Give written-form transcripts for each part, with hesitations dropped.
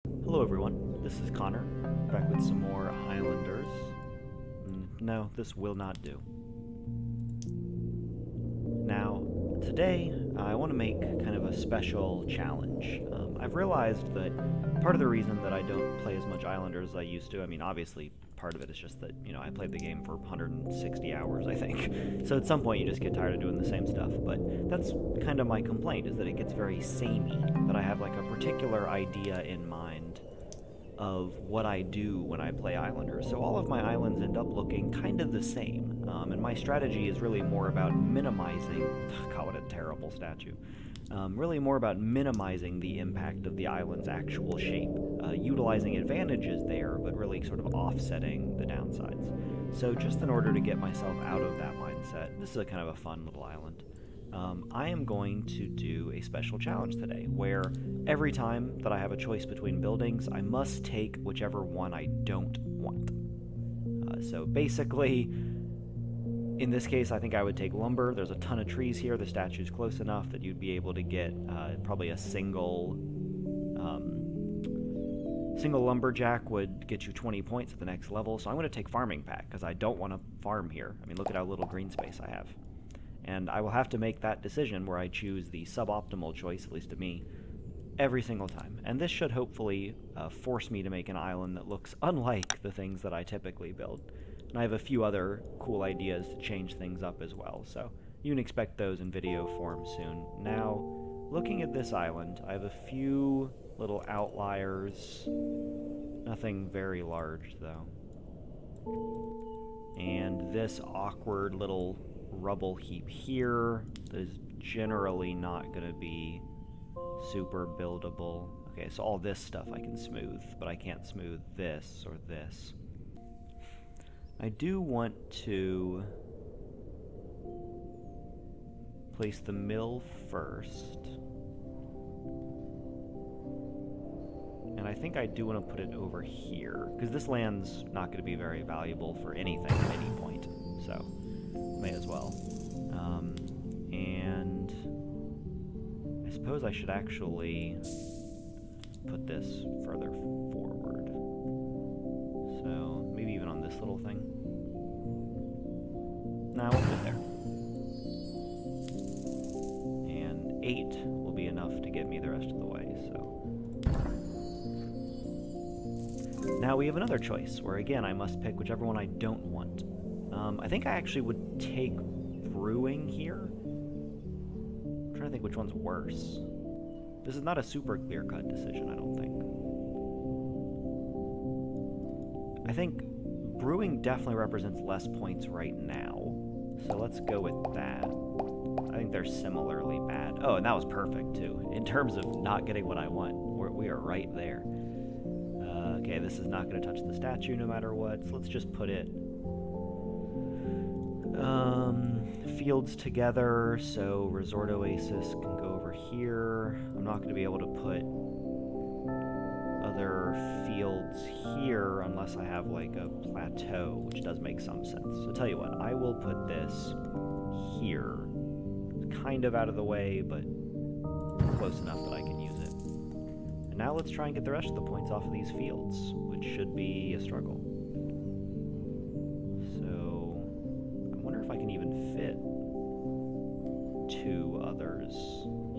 Hello everyone, this is Connor, back with some more Islanders. No, this will not do. Now, today I want to make kind of a special challenge. I've realized that part of the reason that I don't play as much Islanders as I used to, I mean obviously part of it is just that, I played the game for 160 hours, I think. So at some point you just get tired of doing the same stuff, but that's kind of my complaint, is that it gets very samey, that I have like a particular idea in mind of what I do when I play Islanders. So all of my islands end up looking kind of the same, and my strategy is really more about minimizing, God, what a terrible statue, really more about minimizing the impact of the island's actual shape, utilizing advantages there, but really sort of offsetting the downsides. So just in order to get myself out of that mindset, this is a kind of a fun little island. I am going to do a special challenge today, where every time that I have a choice between buildings, I must take whichever one I don't want. So basically, in this case, I think I would take lumber. There's a ton of trees here. The statue's close enough that you'd be able to get probably a single lumberjack would get you 20 points at the next level. So I'm going to take farming pack, because I don't want to farm here. I mean, look at how little green space I have. And I will have to make that decision where I choose the suboptimal choice, at least to me, every single time. And this should hopefully force me to make an island that looks unlike the things that I typically build. And I have a few other cool ideas to change things up as well, so you can expect those in video form soon. Now, looking at this island, I have a few little outliers, nothing very large though. And this awkward little rubble heap here is generally not going to be super buildable. Okay, so all this stuff I can smooth, but I can't smooth this or this. I do want to place the mill first. And I think I do want to put it over here, because this land's not going to be very valuable for anything at any point, so may as well. And I suppose I should actually put this further forward. So maybe even on this little thing. Nah, we'll put it there. And 8 will be enough to get me the rest of the way, so. Now we have another choice, where again I must pick whichever one I don't want. I think I actually would take brewing here. I'm trying to think which one's worse. This is not a super clear-cut decision, I don't think. I think brewing definitely represents less points right now, so let's go with that. I think they're similarly bad. Oh, and that was perfect, too. In terms of not getting what I want, we are right there. Okay, this is not going to touch the statue no matter what, so let's just put it fields together, so Resort Oasis can go over here. I'm not going to be able to put other fields here unless I have like a plateau, which does make some sense. So tell you what, I will put this here. It's kind of out of the way, but close enough that I can use it. And now let's try and get the rest of the points off of these fields, which should be a struggle. I can even fit 2 others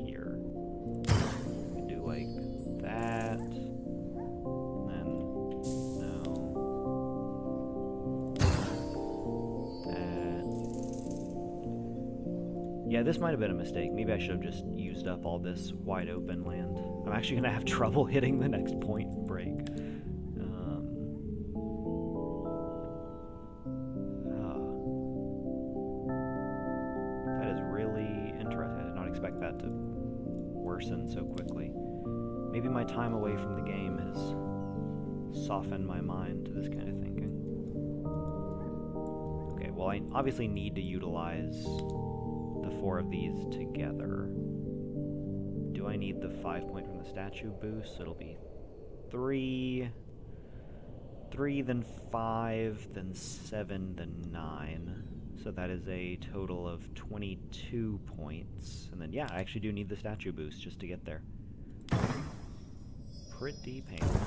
here. We can do like that, and then no, that. Yeah, this might have been a mistake. Maybe I should have just used up all this wide open land. I'm actually going to have trouble hitting the next point break. So quickly. Maybe my time away from the game has softened my mind to this kind of thinking. Okay, well I obviously need to utilize the 4 of these together. Do I need the 5 point from the statue boost? It'll be 3, then 5, then 7, then 9. So that is a total of 22 points. And then, yeah, I actually do need the statue boost just to get there. pretty painful.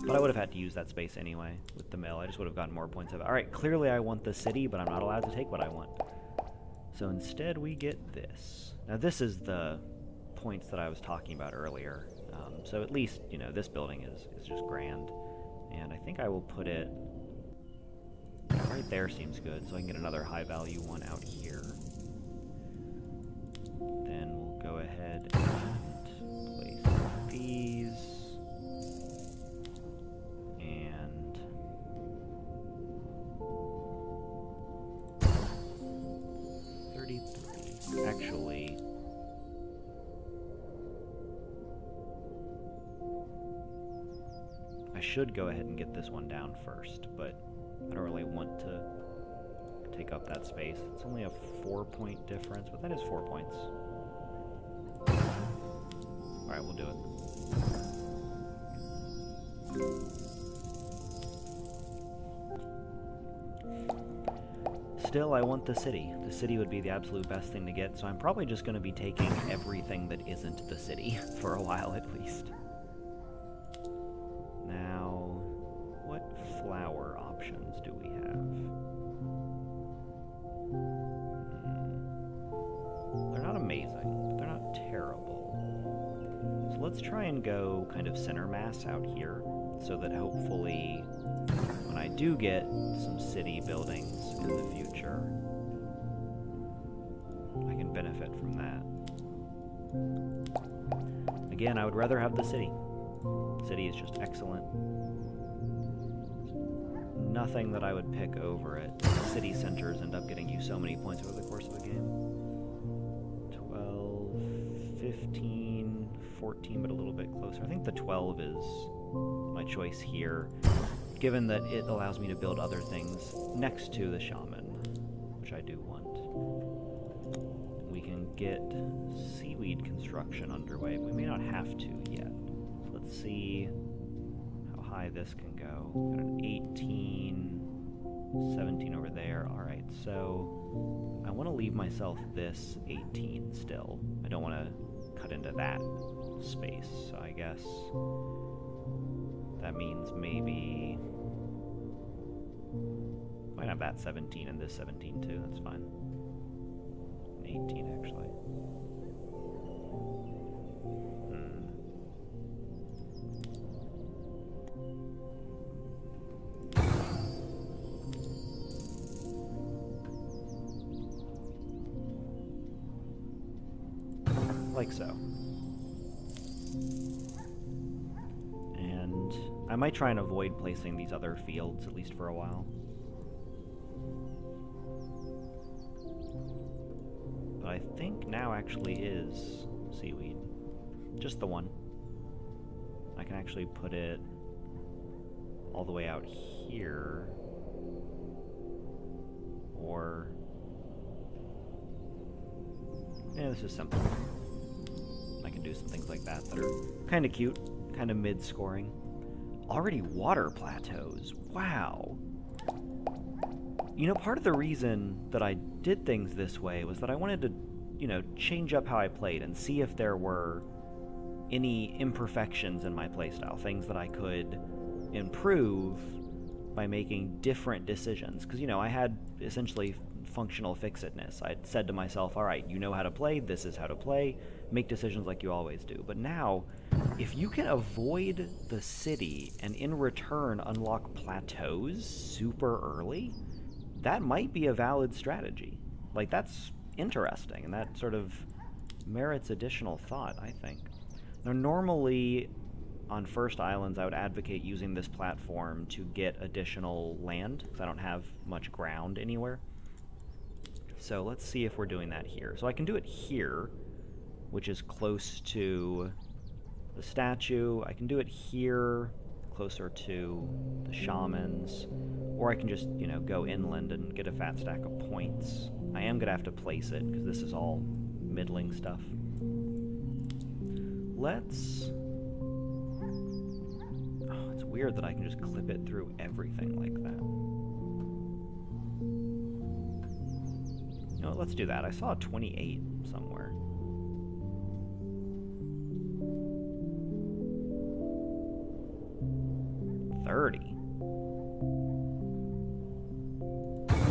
But I would have had to use that space anyway with the mill. I just would have gotten more points of it. Alright, clearly I want the city, but I'm not allowed to take what I want. So instead we get this. Now this is the points that I was talking about earlier. So at least, you know, this building is just grand. And I think I will put it right there. Seems good, so I can get another high value one out here. Then we'll go ahead and place these. And 33. Actually, I should go ahead and get this one down first, but I don't really want to take up that space. It's only a 4-point difference, but that is 4 points. Alright, we'll do it. Still, I want the city. The city would be the absolute best thing to get, so I'm probably just going to be taking everything that isn't the city for a while at least. Now, what flower options do we have? They're not amazing, but they're not terrible. So let's try and go kind of center mass out here, so that hopefully when I do get some city buildings in the future, I can benefit from that. Again, I would rather have the city. City is just excellent. Nothing that I would pick over it. City centers end up getting you so many points over the course of a game. 12, 15, 14, but a little bit closer. I think the 12 is my choice here, given that it allows me to build other things next to the shaman, which I do want. We can get seaweed construction underway, but we may not have to yet. So let's see how high this can go. Got an 18, 17 over there. Alright, so I want to leave myself this 18 still. I don't want to cut into that space, so I guess that means maybe might have that 17 and this 17 too. That's fine. 18 actually. Like so. And I might try and avoid placing these other fields, at least for a while. But I think now actually is seaweed. Just the one. I can actually put it all the way out here. Or... yeah, this is simple. I can do some things like that that are kind of cute, kind of mid-scoring. Already water plateaus. Wow. You know, part of the reason that I did things this way was that I wanted to, you know, change up how I played and see if there were any imperfections in my playstyle, things that I could improve by making different decisions. Because, you know, I had essentially functional fixedness. I said to myself, all right, you know how to play, this is how to play, make decisions like you always do. But now, if you can avoid the city and in return unlock plateaus super early, that might be a valid strategy. Like, that's interesting, and that sort of merits additional thought, I think. Now, normally on First Islands, I would advocate using this platform to get additional land, because I don't have much ground anywhere. So let's see if we're doing that here. So I can do it here, which is close to the statue. I can do it here, closer to the shamans. Or I can just, you know, go inland and get a fat stack of points. I am going to have to place it, because this is all middling stuff. Let's... oh, it's weird that I can just clip it through everything like that. know what, let's do that. I saw a 28 somewhere.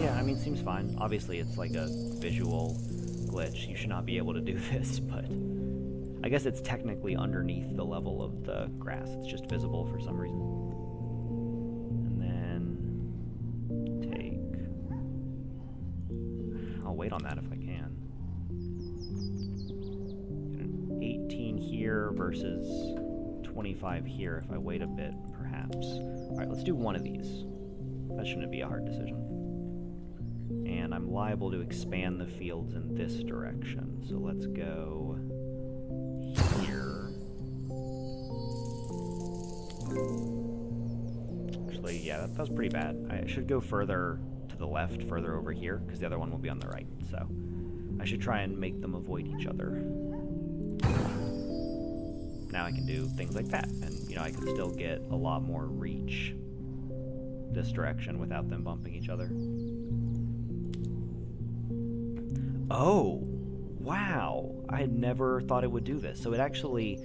Yeah, I mean, seems fine. Obviously, it's like a visual glitch. You should not be able to do this, but I guess it's technically underneath the level of the grass. It's just visible for some reason. And then take... I'll wait on that if I can. Get an 18 here versus 25 here if I wait a bit, perhaps. Alright, let's do one of these. That shouldn't be a hard decision. And I'm liable to expand the fields in this direction. So let's go here. Actually, yeah, that was pretty bad. I should go further to the left, further over here, because the other one will be on the right. So I should try and make them avoid each other. Now I can do things like that, and you know, I can still get a lot more reach this direction without them bumping each other. Oh, wow! I had never thought it would do this. So it actually,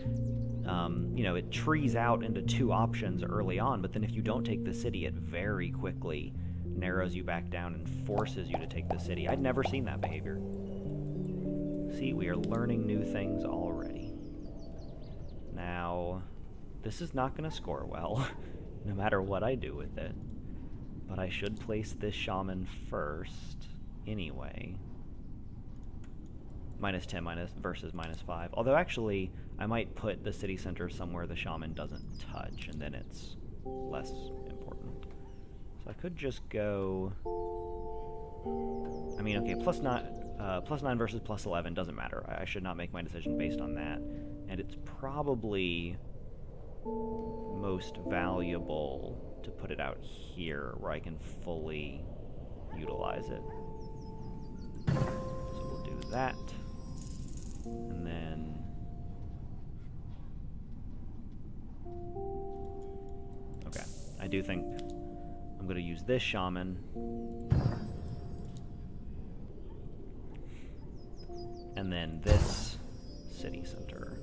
you know, it trees out into two options early on, but then if you don't take the city, it very quickly narrows you back down and forces you to take the city. I'd never seen that behavior. See, we are learning new things already. Now, this is not going to score well, no matter what I do with it. But I should place this shaman first, anyway. -10 versus -5. Although, actually, I might put the city center somewhere the shaman doesn't touch, and then it's less important. So I could just go... I mean, okay, +9 versus +11 doesn't matter. I should not make my decision based on that. And it's probably most valuable to put it out here where I can fully utilize it. So we'll do that. And then... Okay, I do think I'm going to use this shaman. And then this city center.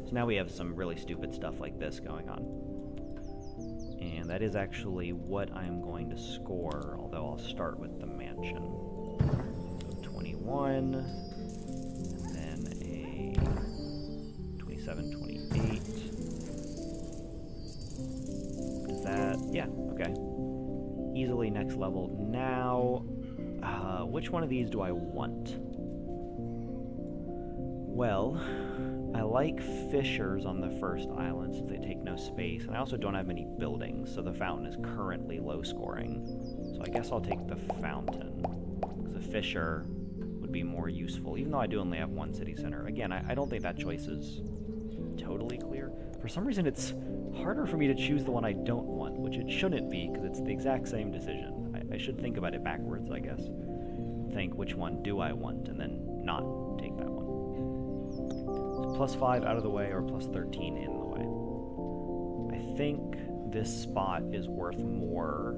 So now we have some really stupid stuff like this going on. And that is actually what I'm going to score, although I'll start with the mansion. So 21, and then a 27, 28. Is that... yeah, okay. Easily next level. Now, which one of these do I want? Well, I like fissures on the first island since they take no space, and I also don't have many buildings, so the fountain is currently low scoring. So I guess I'll take the fountain, because a fissure would be more useful, even though I do only have one city center. Again, I don't think that choice is totally clear. For some reason, it's harder for me to choose the one I don't want, which it shouldn't be, because it's the exact same decision. I should think about it backwards, I guess. Think, which one do I want, and then not take that one. +5 out of the way or +13 in the way. I think this spot is worth more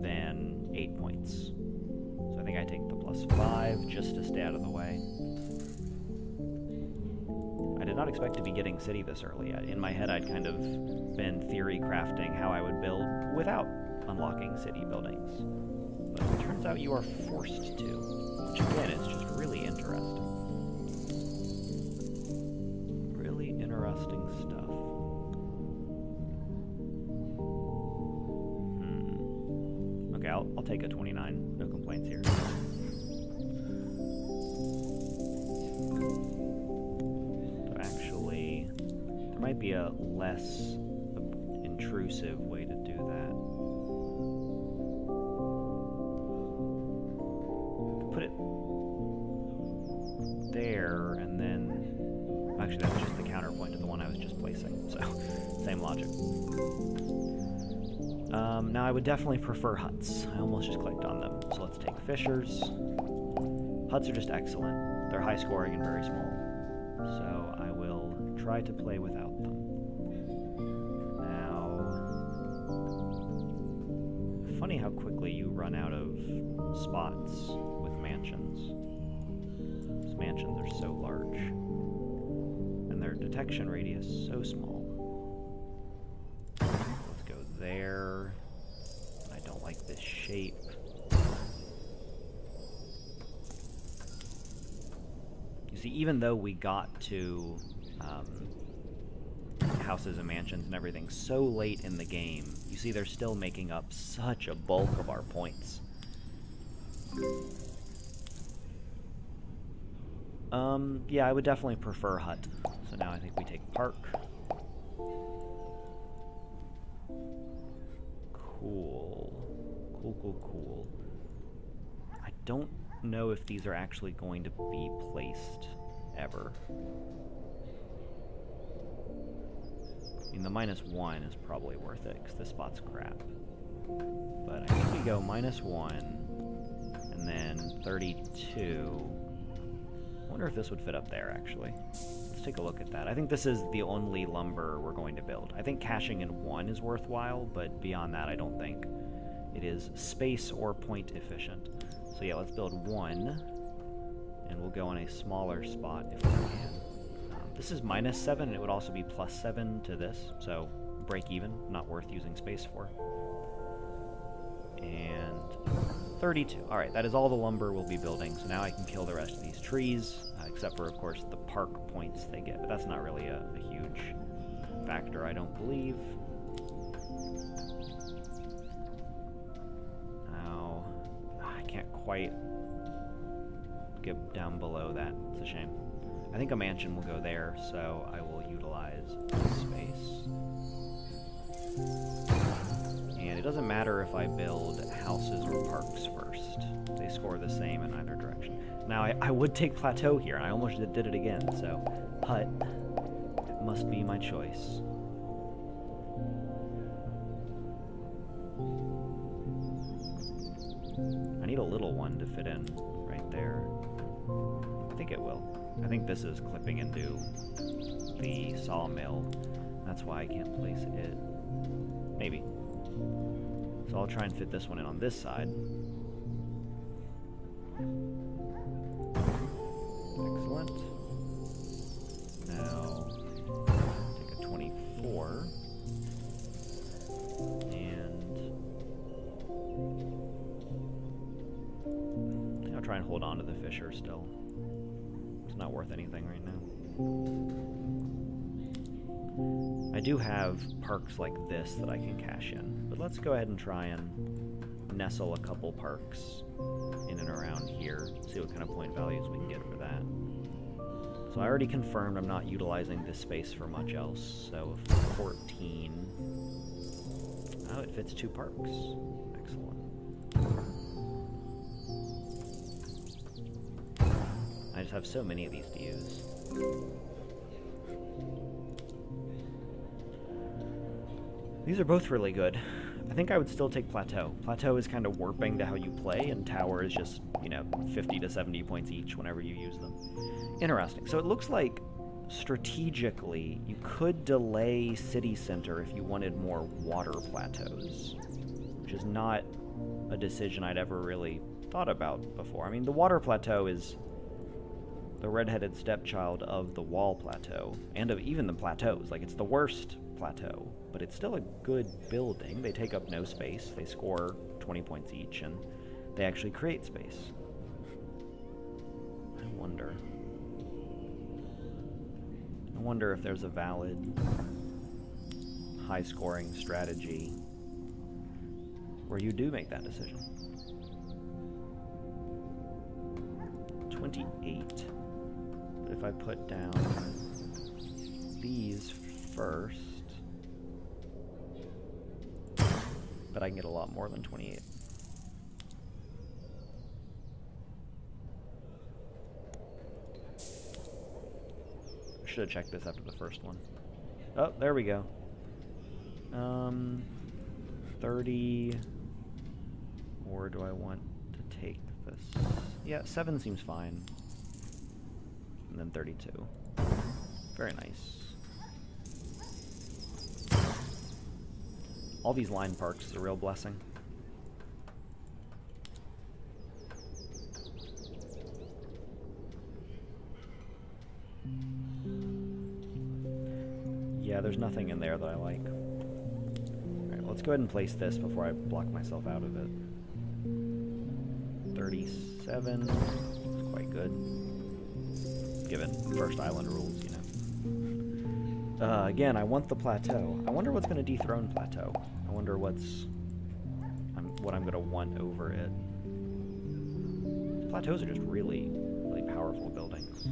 than 8 points. So I think I take the +5 just to stay out of the way. I did not expect to be getting city this early. In my head, I'd kind of been theory crafting how I would build without unlocking city buildings. But it turns out you are forced to, which again is just really interesting. Interesting stuff. Okay, I'll take a 29. No complaints here. So actually, there might be a less intrusive way to do that. Put it there, and then... Actually, that was just the counterpoint to the one I was just placing, so same logic. Now, I would definitely prefer huts. I almost just clicked on them, so let's take fissures. Huts are just excellent. They're high scoring and very small, so I will try to play without them. Now, funny how quickly you run out of spots with mansions. mansions are so large. And their detection radius so small. Let's go there. I don't like this shape. You see, even though we got to houses and mansions and everything so late in the game, you see they're still making up such a bulk of our points. Yeah, I would definitely prefer hut. So now I think we take park. Cool. Cool. I don't know if these are actually going to be placed ever. I mean, the -1 is probably worth it, because this spot's crap. But I think we go -1, and then 32. I wonder if this would fit up there, actually. Let's take a look at that. I think this is the only lumber we're going to build. I think caching in 1 is worthwhile, but beyond that, I don't think it is space or point efficient. So yeah, let's build 1, and we'll go in a smaller spot if we can. This is -7, and it would also be +7 to this, so break even, not worth using space for. And 32. Alright, that is all the lumber we'll be building, so now I can kill the rest of these trees, except for, of course, the park points they get, but that's not really a huge factor, I don't believe. Now, I can't quite get down below that. It's a shame. I think a mansion will go there, so I will utilize space. And it doesn't matter if I build houses or parks first. They score the same in either direction. Now, I would take plateau here, and I almost did it again, so hut must be my choice. I need a little one to fit in right there. I think it will. I think this is clipping into the sawmill. That's why I can't place it. Maybe. So I'll try and fit this one in on this side. Excellent. Now, take a 24. And I'll try and hold on to the fissure still. Not worth anything right now. I do have parks like this that I can cash in, but let's go ahead and try and nestle a couple parks in and around here, see what kind of point values we can get for that. So I already confirmed I'm not utilizing this space for much else, so 14. Oh, it fits 2 parks. Excellent. I just have so many of these to use. These are both really good. I think I would still take Plateau. Plateau is kind of warping to how you play, and Tower is just, 50 to 70 points each whenever you use them. Interesting. So it looks like, strategically, you could delay City Center if you wanted more water plateaus, which is not a decision I'd ever really thought about before. I mean, the water plateau is the redheaded stepchild of the wall plateau, and of even the plateaus. Like, it's the worst plateau, but it's still a good building. They take up no space, they score 20 points each, and they actually create space. I wonder if there's a valid high-scoring strategy where you do make that decision. 28. If I put down these first, but I can get a lot more than 28. Should have checked this after the first one. Oh, there we go. 30, or do I want to take this? Yeah, 7 seems fine. And then 32. Very nice. All these line parks is a real blessing. Yeah, there's nothing in there that I like. Alright, let's go ahead and place this before I block myself out of it. 37. That's quite good. Given first island rules, you know. Again, I want the plateau. I wonder what's going to dethrone plateau. I wonder what I'm going to want over it. Plateaus are just really, really powerful buildings.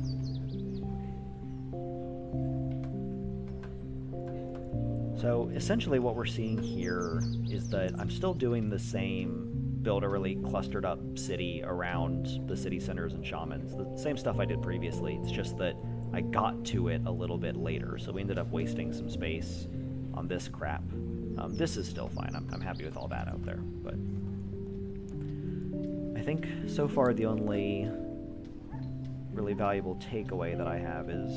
So essentially what we're seeing here is that I'm still doing the same build a really clustered up city around the city centers and shamans. The same stuff I did previously. It's just that I got to it a little bit later, so we ended up wasting some space on this crap. This is still fine. I'm happy with all that out there, but I think so far the only really valuable takeaway that I have is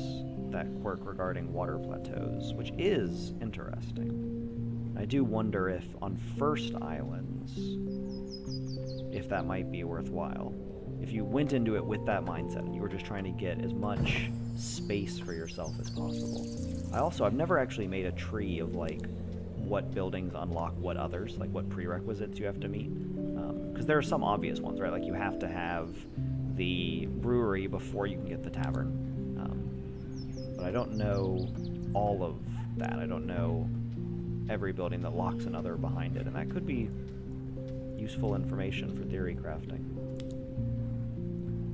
that quirk regarding water plateaus, which is interesting. I do wonder if on first islands, if that might be worthwhile. If you went into it with that mindset and you were just trying to get as much space for yourself as possible. I've never actually made a tree of like what buildings unlock what others, like what prerequisites you have to meet. Because there are some obvious ones, right? Like you have to have the brewery before you can get the tavern. But I don't know all of that. I don't know every building that locks another behind it, and that could be useful information for theory crafting.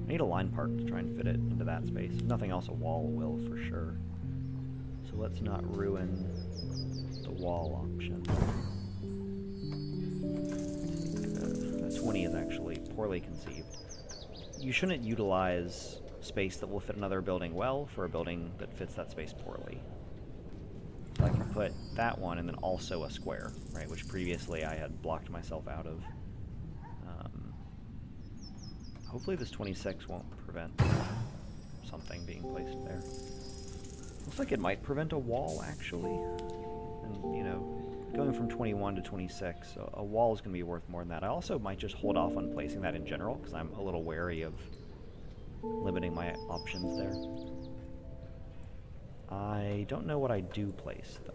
I need a line park to try and fit it into that space. If nothing else, a wall will for sure. So let's not ruin the wall option. That 20 is actually poorly conceived. You shouldn't utilize space that will fit another building well for a building that fits that space poorly. So I can put that one and then also a square, right, which previously I had blocked myself out of. Hopefully this 26 won't prevent something being placed there. Looks like it might prevent a wall, actually. And, you know, going from 21 to 26, a wall is going to be worth more than that. I also might just hold off on placing that in general, because I'm a little wary of limiting my options there. I don't know what I do place, though.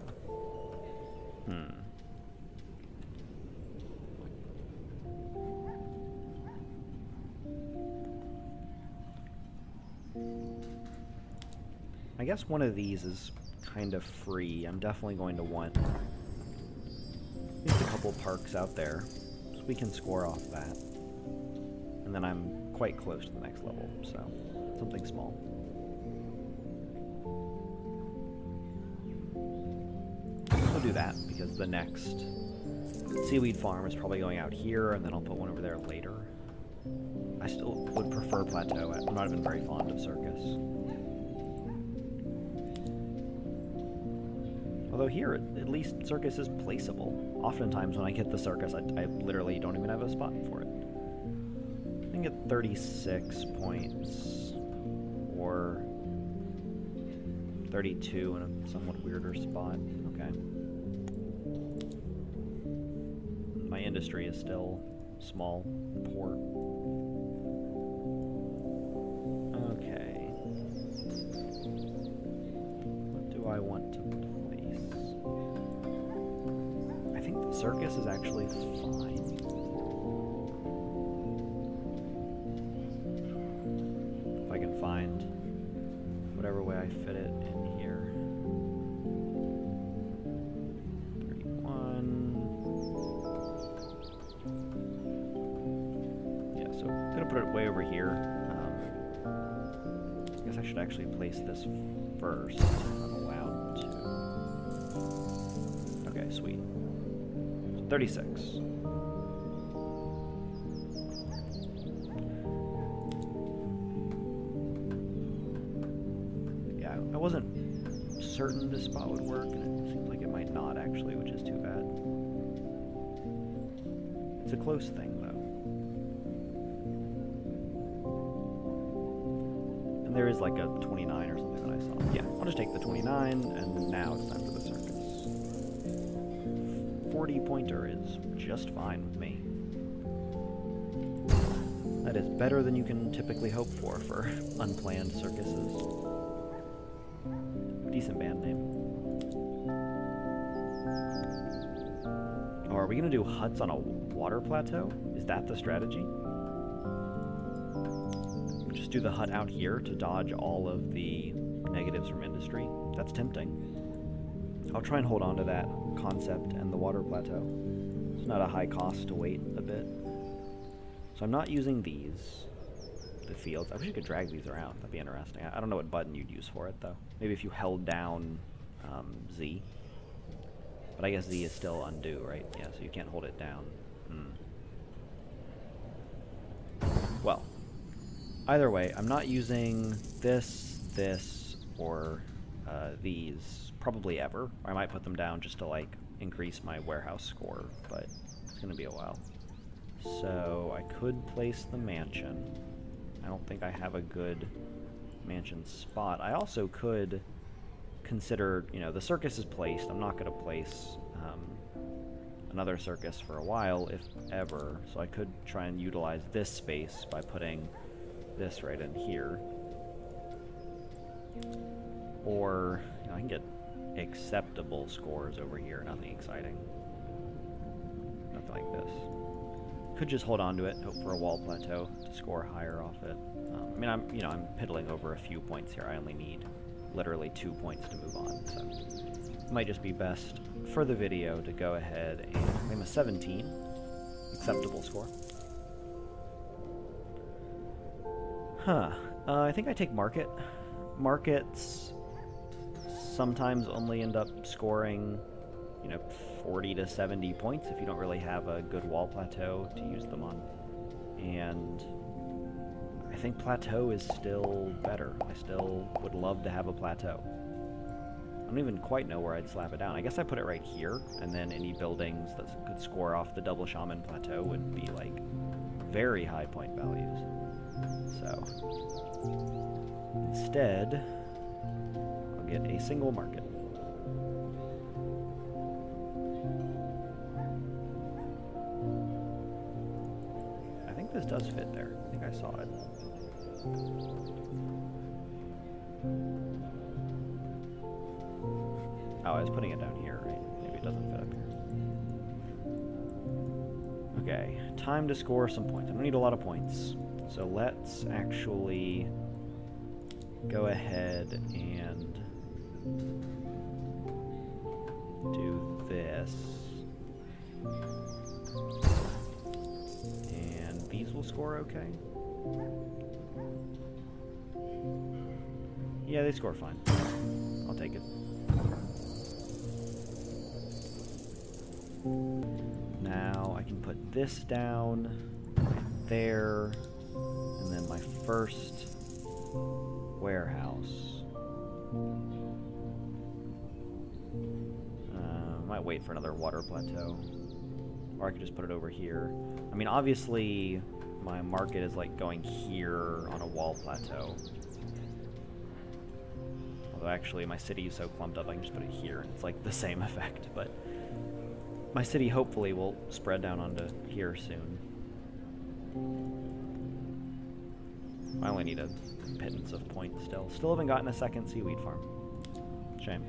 I guess one of these is kind of free. I'm definitely going to want at least a couple parks out there, so we can score off that. And then I'm quite close to the next level, so something small. We'll do that, because the next seaweed farm is probably going out here, and then I'll put one over there later. I still would prefer plateau. I'm not even very fond of circus. Although here, at least circus is placeable. Oftentimes when I get the circus, I literally don't even have a spot for it. I can get 36 points, or 32 in a somewhat weirder spot. Okay. My industry is still small, poor. Okay. What do I want to place? I think the circus is actually fine. If I can find whatever way I fit it in here. 31. Yeah, so I'm gonna put it way over here. I guess I should actually place this first. I'm allowed to. Okay, sweet. 36. Yeah, I wasn't certain this spot would work, and it seems like it might not actually, which is too bad. It's a close thing, though. And there is like a 29 or something that I saw. Yeah, I'll just take the 29, and now it's time for the circus. 40 pointer is just fine with me. That is better than you can typically hope for unplanned circuses. decent band name. Oh, are we gonna do huts on a water plateau? Is that the strategy? Just do the hut out here to dodge all of the negatives from industry? That's tempting. I'll try and hold on to that concept and the water plateau. It's not a high cost to wait a bit. So I'm not using these, the fields. I wish you could drag these around. That'd be interesting. I don't know what button you'd use for it, though. Maybe if you held down Z. But I guess Z is still undo, right? Yeah, so you can't hold it down. Well, either way, I'm not using this, or these probably ever. Or I might put them down just to, like, increase my warehouse score, but it's going to be a while. So I could place the mansion. I don't think I have a good mansion spot. I also could consider, you know, the circus is placed. I'm not going to place another circus for a while, if ever. So I could try and utilize this space by putting this right in here. Or, you know, I can get acceptable scores over here. Nothing exciting. Nothing like this. Could just hold on to it, hope for a wall plateau to score higher off it. I mean, I'm piddling over a few points here. I only need literally 2 points to move on, so it might just be best for the video to go ahead and claim a 17, acceptable score. I think I take market. Markets sometimes only end up scoring, you know, 40 to 70 points if you don't really have a good wall plateau to use them on. And I think plateau is still better. I still would love to have a plateau. I don't even quite know where I'd slap it down. I guess I put it right here, and then any buildings that could score off the double shaman plateau would be like very high point values. So instead, I'll get a single market. I think this does fit there. I think I saw it. Oh, I was putting it down here, right? Maybe it doesn't fit up here. Okay, time to score some points. I don't need a lot of points. So let's actually go ahead and do this. And these will score okay. Yeah, they score fine. I'll take it. Now I can put this down right there, and then my first warehouse. Might wait for another water plateau, or I could just put it over here. I mean, obviously my market is like going here on a wall plateau. Although actually my city is so clumped up I can just put it here and it's like the same effect, but my city hopefully will spread down onto here soon. I only need a pittance of points still. Still haven't gotten a second seaweed farm. Shame.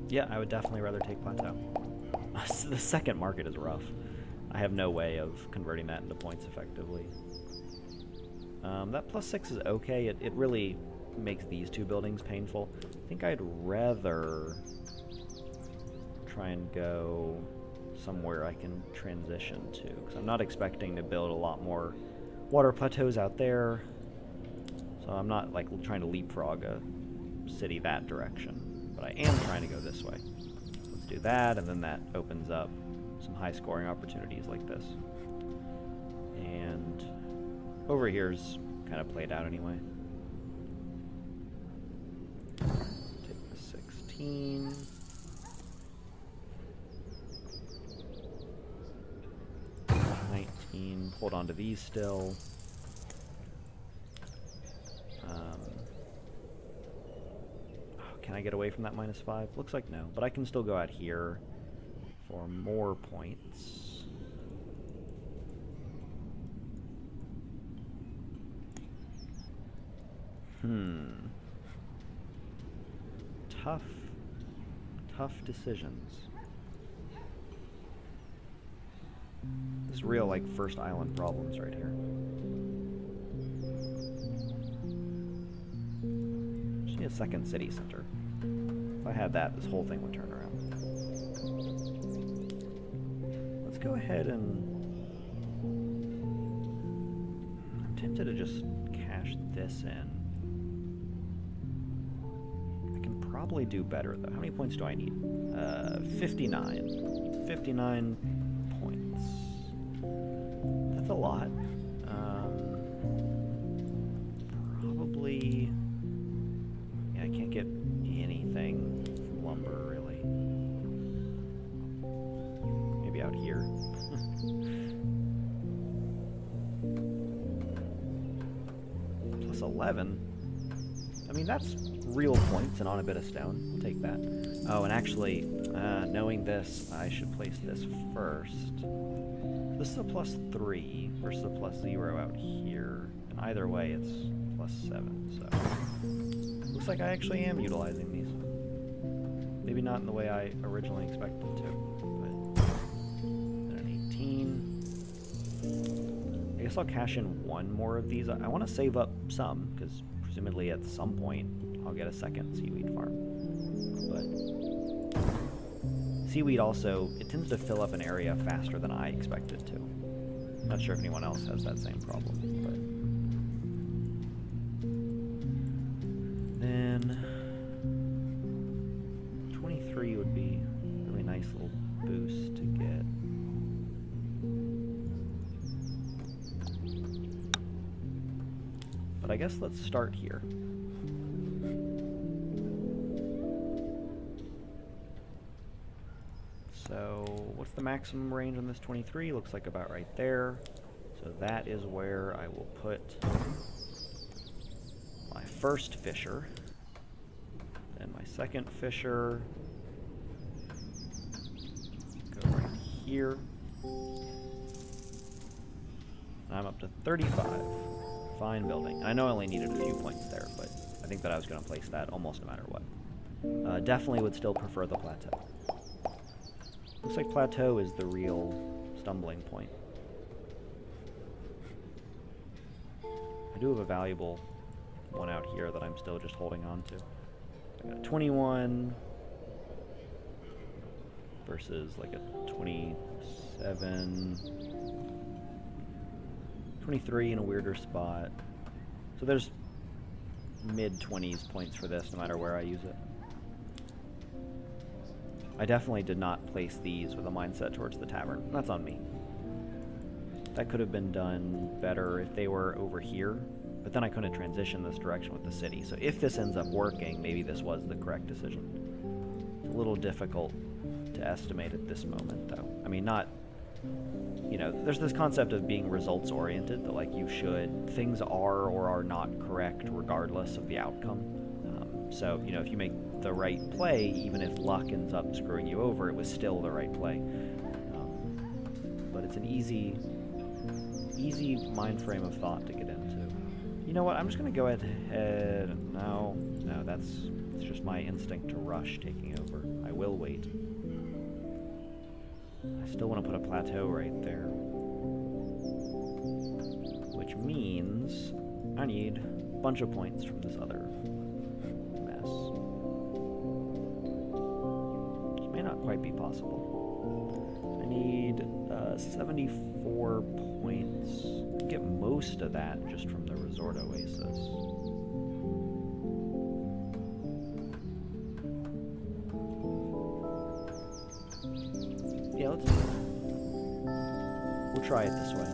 Yeah, I would definitely rather take plateau. The second market is rough. I have no way of converting that into points effectively. That +6 is okay. It really makes these two buildings painful. I think I'd rather try and go somewhere I can transition to, because I'm not expecting to build a lot more water plateaus out there. So I'm not like trying to leapfrog a city that direction, but I am trying to go this way. Let's do that, and then that opens up some high scoring opportunities like this. And over here's kind of played out anyway. Take the 16. Hold on to these still. Can I get away from that -5? Looks like no, but I can still go out here for more points. Hmm. Tough decisions. This is real, like, first island problems right here. Just need a second city center. If I had that, this whole thing would turn around. Let's go ahead and... I'm tempted to just cash this in. I can probably do better, though. How many points do I need? 59. 59 points. That's a lot. Probably... Yeah, I can't get anything from lumber, really. Maybe out here. Plus 11. I mean, that's real points and on a bit of stone. I'll take that. Oh, and actually, knowing this, I should place this first. This is a plus 3 versus a plus 0 out here. And either way, it's plus 7, so... Looks like I actually am utilizing these. Maybe not in the way I originally expected to, but... And an 18. I guess I'll cash in one more of these. I want to save up some, because presumably at some point I'll get a second seaweed farm. But seaweed also, it tends to fill up an area faster than I expected to. Not sure if anyone else has that same problem, but... Then 23 would be a really nice little boost to get. But I guess let's start here. So what's the maximum range on this 23? Looks like about right there. So that is where I will put my first fisher. Then my second fisher. Go right here. I'm up to 35. Fine building. I know I only needed a few points there, but I think that I was going to place that almost no matter what. Definitely would still prefer the plateau. Looks like plateau is the real stumbling point. I do have a valuable one out here that I'm still just holding on to. I got a 21 versus like a 27, 23 in a weirder spot. So there's mid-20s points for this no matter where I use it. I definitely did not place these with a mindset towards the tavern. That's on me. That could have been done better if they were over here, but then I couldn't transition this direction with the city. So if this ends up working, maybe this was the correct decision. It's a little difficult to estimate at this moment, though. I mean, not... You know, there's this concept of being results-oriented, that, like, you should... Things are or are not correct regardless of the outcome. So, you know, if you make the right play, even if luck ends up screwing you over, it was still the right play. But it's an easy mind frame of thought to get into. You know what, I'm just going to go ahead and... No, it's just my instinct to rush taking over. I will wait. I still want to put a plateau right there. Which means I need a bunch of points from this other mess. Which may not quite be possible. I need 74 points. I get most of that just from the resort oasis. Yeah, let's do it. We'll try it this way.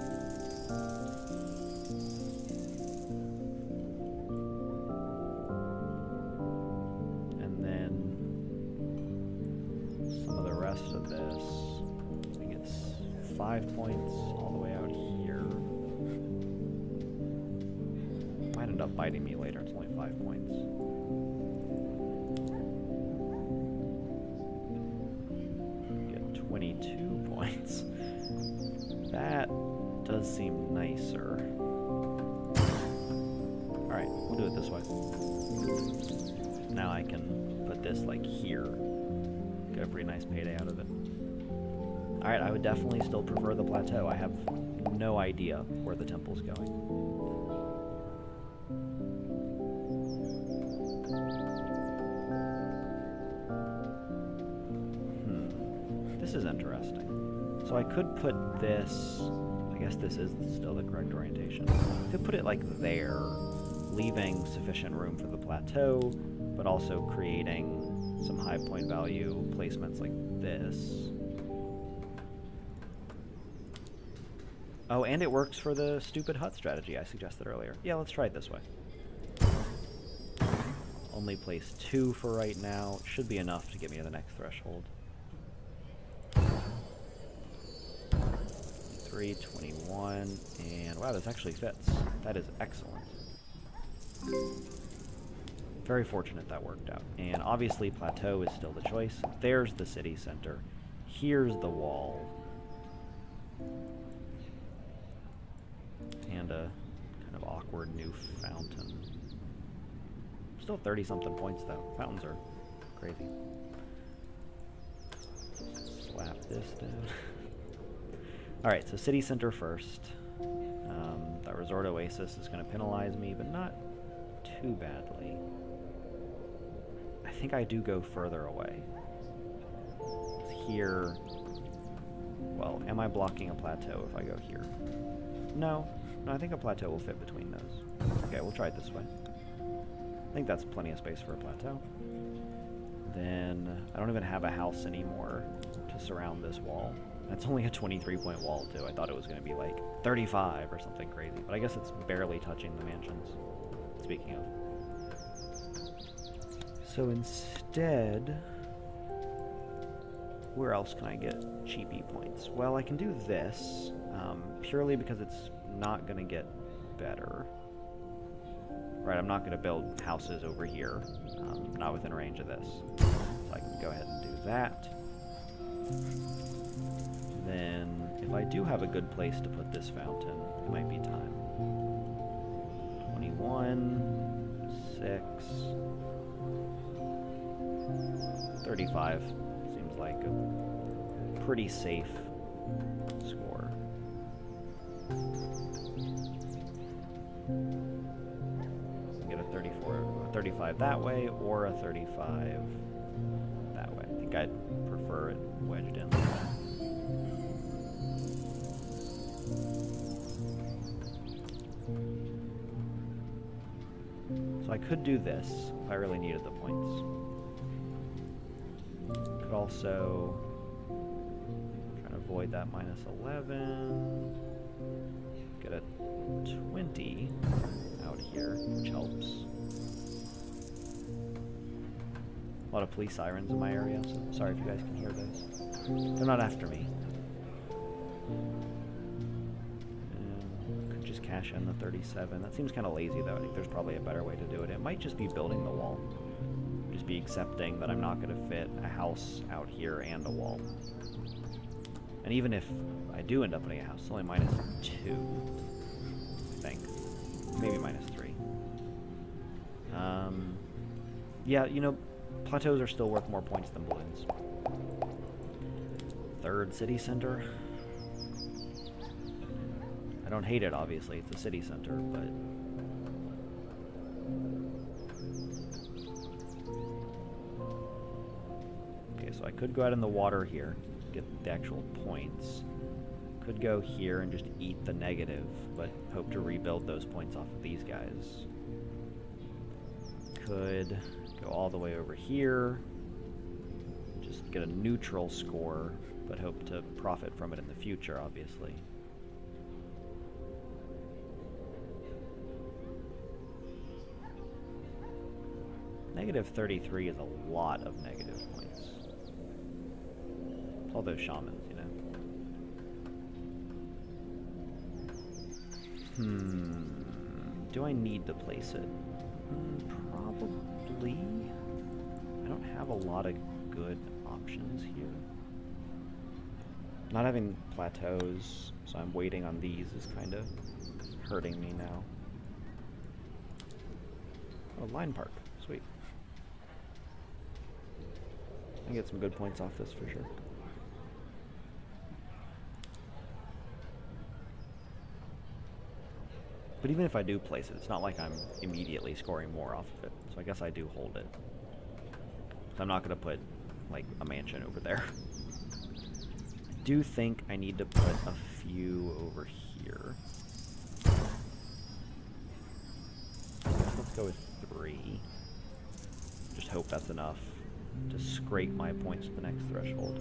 And then some of the rest of this. I think it's 5 points all the way out here. Might end up biting me later. It's only 5 points. Get 22 points. That does seem nicer. Alright, we'll do it this way. Now I can put this, like, here. Get a pretty nice payday out of it. Alright, I would definitely still prefer the plateau. I have no idea where the temple's going. This is interesting. So I could put this... I guess this is still the correct orientation. I could put it like there, leaving sufficient room for the plateau, but also creating some high point value placements like this. Oh, and it works for the stupid hut strategy I suggested earlier. Yeah, let's try it this way. Only place 2 for right now. Should be enough to get me to the next threshold. 321, and wow, this actually fits. That is excellent. Very fortunate that worked out. And obviously plateau is still the choice. There's the city center. Here's the wall. And a kind of awkward new fountain. Still 30-something points though. Fountains are crazy. Slap this down. Alright, so city center first. That resort oasis is going to penalize me, but not too badly. I think I do go further away. Here... Well, am I blocking a plateau if I go here? No. No, I think a plateau will fit between those. Okay, we'll try it this way. I think that's plenty of space for a plateau. Then, I don't even have a house anymore to surround this wall. That's only a 23-point wall, too. I thought it was going to be like 35 or something crazy, but I guess it's barely touching the mansions. Speaking of. So instead, where else can I get cheapy points? Well, I can do this, purely because it's not going to get better. Right, I'm not going to build houses over here, not within range of this. So I can go ahead and do that. Then, if I do have a good place to put this fountain, it might be time. 21, 6, 35. Seems like a pretty safe score. Get a 34, a 35 that way, or a 35 that way. I think I'd prefer it wedged in like that. So I could do this if I really needed the points. Could also try to avoid that minus 11. Get a 20 out here, which helps. A lot of police sirens in my area, so sorry if you guys can hear those. They're not after me. Could just cash in the 37. That seems kind of lazy, though. I think there's probably a better way to do it. It might just be building the wall. Just be accepting that I'm not going to fit a house out here and a wall. And even if I do end up putting a house, it's only minus 2, I think. Maybe minus 3. Yeah, you know, plateaus are still worth more points than balloons. Third city center. I don't hate it, obviously. It's a city center, but... Okay, so I could go out in the water here, get the actual points. Could go here and just eat the negative, but hope to rebuild those points off of these guys. Could go all the way over here, just get a neutral score, but hope to profit from it in the future, obviously. Negative 33 is a lot of negative points. All those shamans, you know. Do I need to place it? Probably. I don't have a lot of good options here. Not having plateaus, so I'm waiting on these is kind of hurting me now. Oh, line park. Sweet. I can get some good points off this for sure. But even if I do place it, it's not like I'm immediately scoring more off of it. So I guess I do hold it. So I'm not going to put, like, a mansion over there. I do think I need to put a few over here. Let's go with 3. Just hope that's enough to scrape my points to the next threshold.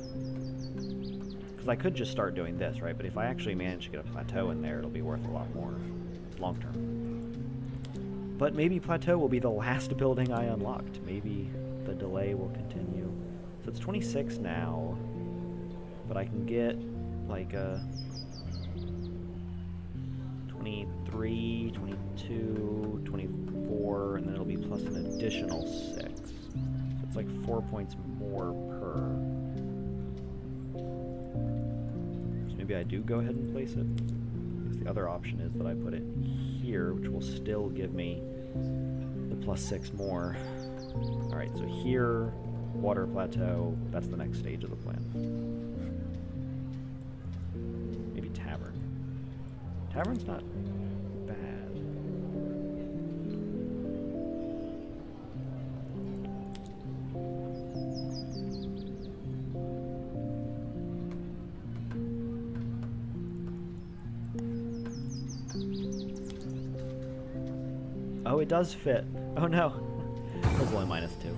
Because I could just start doing this, right? But if I actually manage to get a plateau in there, it'll be worth a lot more long term. But maybe plateau will be the last building I unlocked. Maybe the delay will continue. So it's 26 now, but I can get like a 23, 22, 24, and then it'll be plus an additional 6. So it's like 4 points more per. So maybe I do go ahead and place it. Because the other option is that I put it here, which will still give me the plus 6 more. Alright, so here, water plateau, that's the next stage of the plan. Maybe tavern. Tavern's not bad. Oh, it does fit. Oh no. That was only minus 2.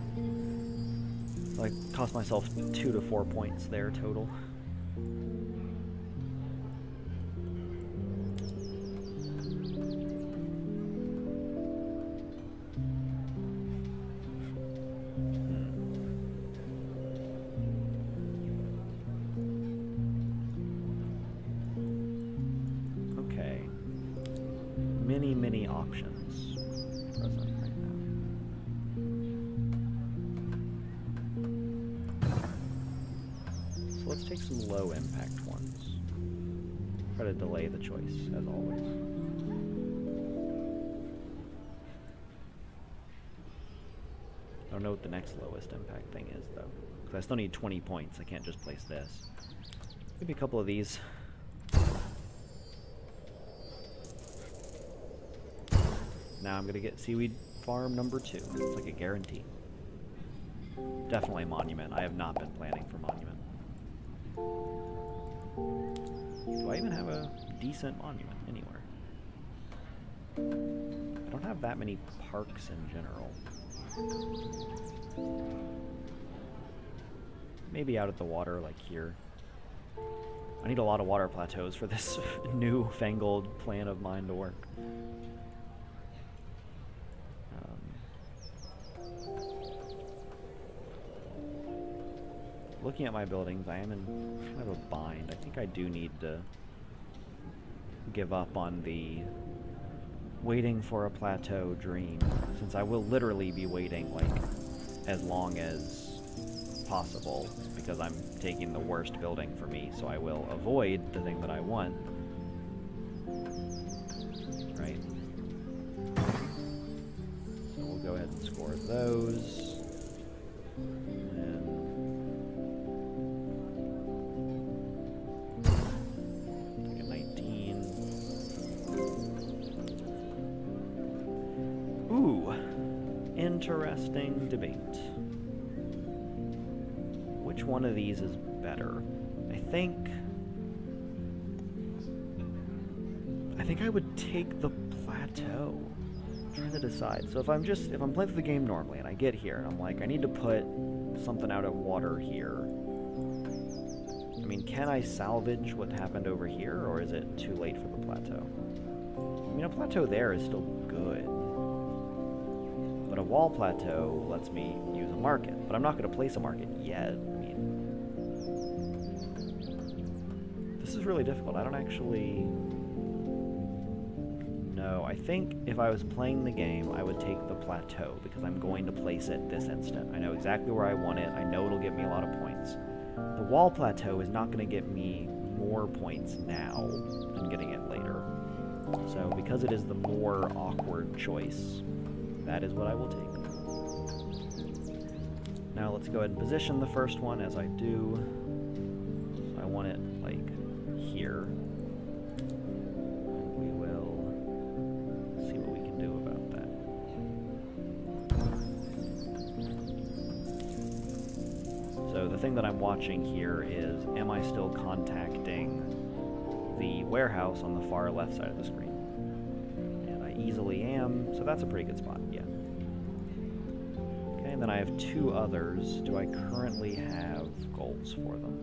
So I cost myself 2 to 4 points there total. Okay. Many options present right now. So let's take some low impact ones. Try to delay the choice, as always. I don't know what the next lowest impact thing is, though. Because I still need 20 points. I can't just place this. Maybe a couple of these. Now I'm going to get seaweed farm number 2. It's like a guarantee. Definitely monument. I have not been planning for monument. Do I even have a decent monument anywhere? I don't have that many parks in general. Maybe out at the water, like here. I need a lot of water plateaus for this new fangled plan of mine to work. Looking at my buildings, I am in kind of a bind. I think I do need to give up on the waiting for a plateau dream, since I will literally be waiting like as long as possible, because I'm taking the worst building for me, so I will avoid the thing that I want. Right? So we'll go ahead and score those. Interesting debate. Which one of these is better? I think I would take the plateau. I'm trying to decide. So if I'm playing through the game normally and I get here and I'm like, I need to put something out of water here. I mean, can I salvage what happened over here, or is it too late for the plateau? I mean, a plateau there is still good. But a wall plateau lets me use a market. But I'm not going to place a market yet. I mean, this is really difficult. I don't actually know. I think if I was playing the game, I would take the plateau, because I'm going to place it this instant. I know exactly where I want it. I know it'll give me a lot of points. The wall plateau is not going to get me more points now than getting it later. So because it is the more awkward choice, that is what I will take. Now let's go ahead and position the first one as I do. So I want it, like, here. And we will see what we can do about that. So the thing that I'm watching here is, am I still contacting the warehouse on the far left side of the screen? And I easily am, so that's a pretty good spot, yeah. Okay, and then I have two others. Do I currently have goals for them?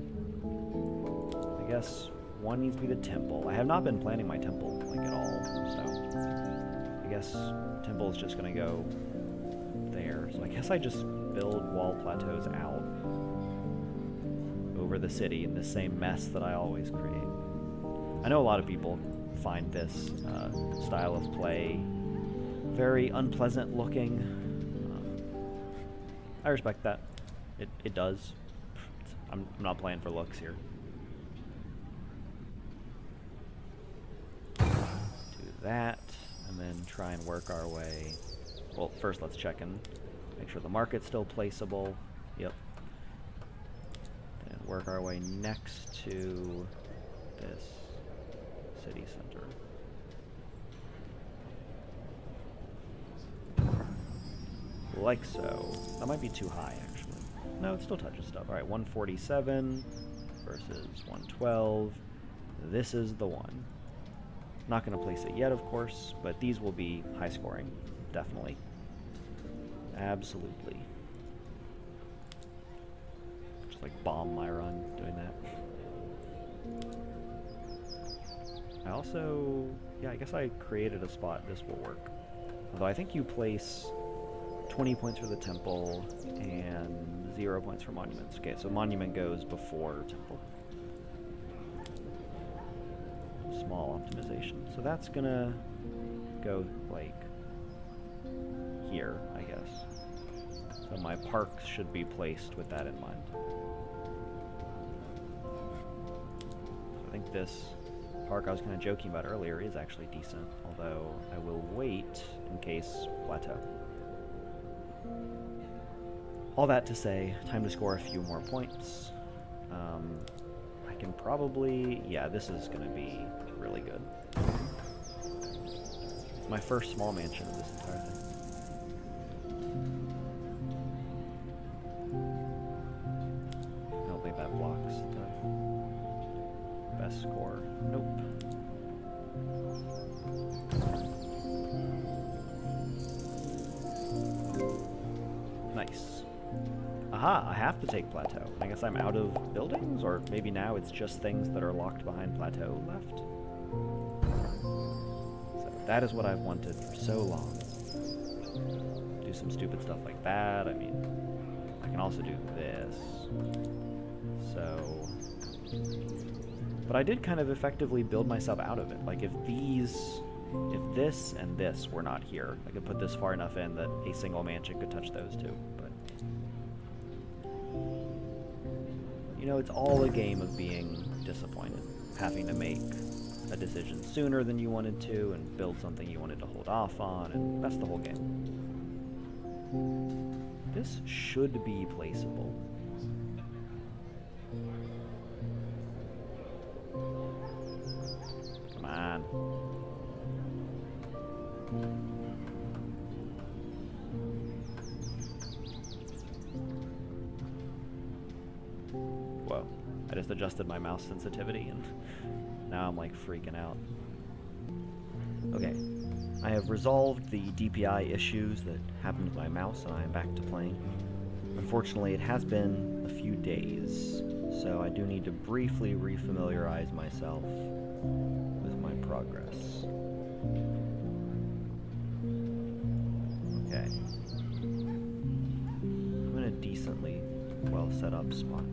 I guess one needs to be the temple. I have not been planning my temple, like, at all, so I guess temple is just gonna go there. So I guess I just build wall plateaus out over the city in the same mess that I always create. I know a lot of people find this style of play very unpleasant looking. I respect that. It does. I'm not playing for looks here. Do that, and then try and work our way. Well, first let's check and make sure the market's still placeable. Yep. And work our way next to this city center. Like so. That might be too high, actually. No, it still touches stuff. Alright, 147 versus 112. This is the one. Not going to place it yet, of course, but these will be high scoring. Definitely. Absolutely. Just like bomb my run doing that. I also, yeah, I guess I created a spot. This will work. Although I think you place 20 points for the temple and 0 points for monuments. Okay, so monument goes before temple. Small optimization. So that's gonna go, like, here, I guess. So my parks should be placed with that in mind. I think this park I was kind of joking about earlier is actually decent, although I will wait in case plateau. All that to say, time to score a few more points. I can probably, yeah, this is going to be really good. It's my first small mansion of this entire thing. I don't think that blocks the best score. Nope. Nice. Aha, I have to take plateau. I guess I'm out of buildings, or maybe now it's just things that are locked behind plateau left. So that is what I've wanted for so long. Do some stupid stuff like that. I mean, I can also do this. So, but I did kind of effectively build myself out of it. Like, if this and this were not here, I could put this far enough in that a single mansion could touch those two. But you know, it's all a game of being disappointed, having to make a decision sooner than you wanted to, and build something you wanted to hold off on, and that's the whole game. This should be placeable. Come on. Whoa, I just adjusted my mouse sensitivity and now I'm like freaking out. Okay, I have resolved the DPI issues that happened with my mouse and I am back to playing. Unfortunately, it has been a few days, so I do need to briefly refamiliarize myself with my progress. Okay. I'm in a decently well set up spot.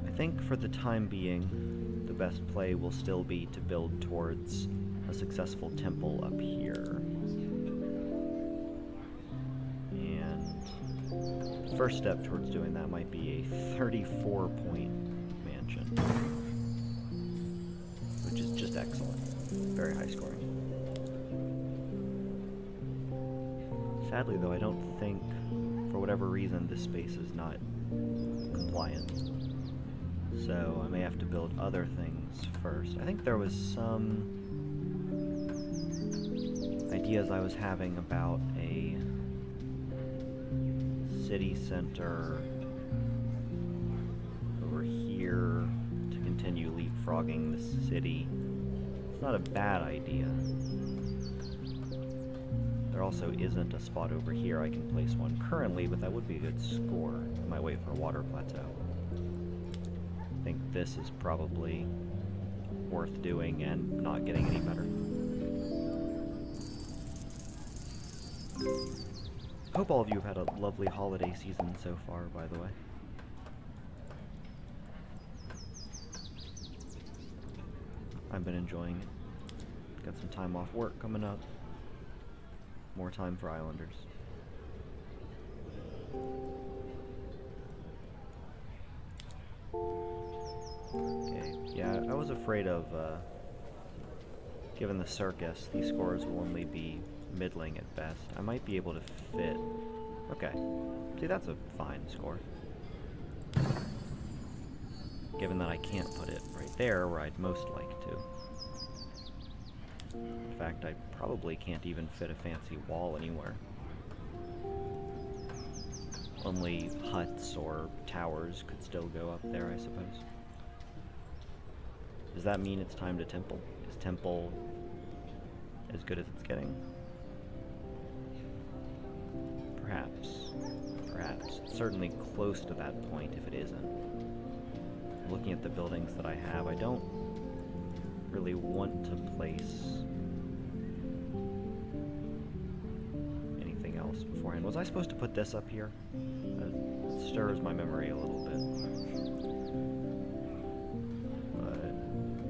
I think for the time being, the best play will still be to build towards a successful temple up here. And the first step towards doing that might be a 34-point mansion, which is just Very high scoring. Sadly, though, I don't think, for whatever reason, this space is not compliant. So I may have to build other things first. I think there was some ideas I was having about a city center over here to continue leapfrogging the city. It's not a bad idea. There also isn't a spot over here I can place one currently, but that would be a good score. I might wait for a water plateau. I think this is probably worth doing and not getting any better. Hope all of you have had a lovely holiday season so far, by the way. I've been enjoying it. Got some time off work coming up. More time for Islanders. Okay, yeah, I was afraid of, given the circus, these scores will only be middling at best. I might be able to fit... Okay. See, that's a fine score. Given that I can't put it right there where I'd most like to. In fact, I probably can't even fit a fancy wall anywhere. Only huts or towers could still go up there, I suppose. Does that mean it's time to temple? Is temple as good as it's getting? Perhaps. Perhaps. It's certainly close to that point if it isn't. Looking at the buildings that I have, I don't really want to place anything else beforehand. Was I supposed to put this up here? It stirs my memory a little bit.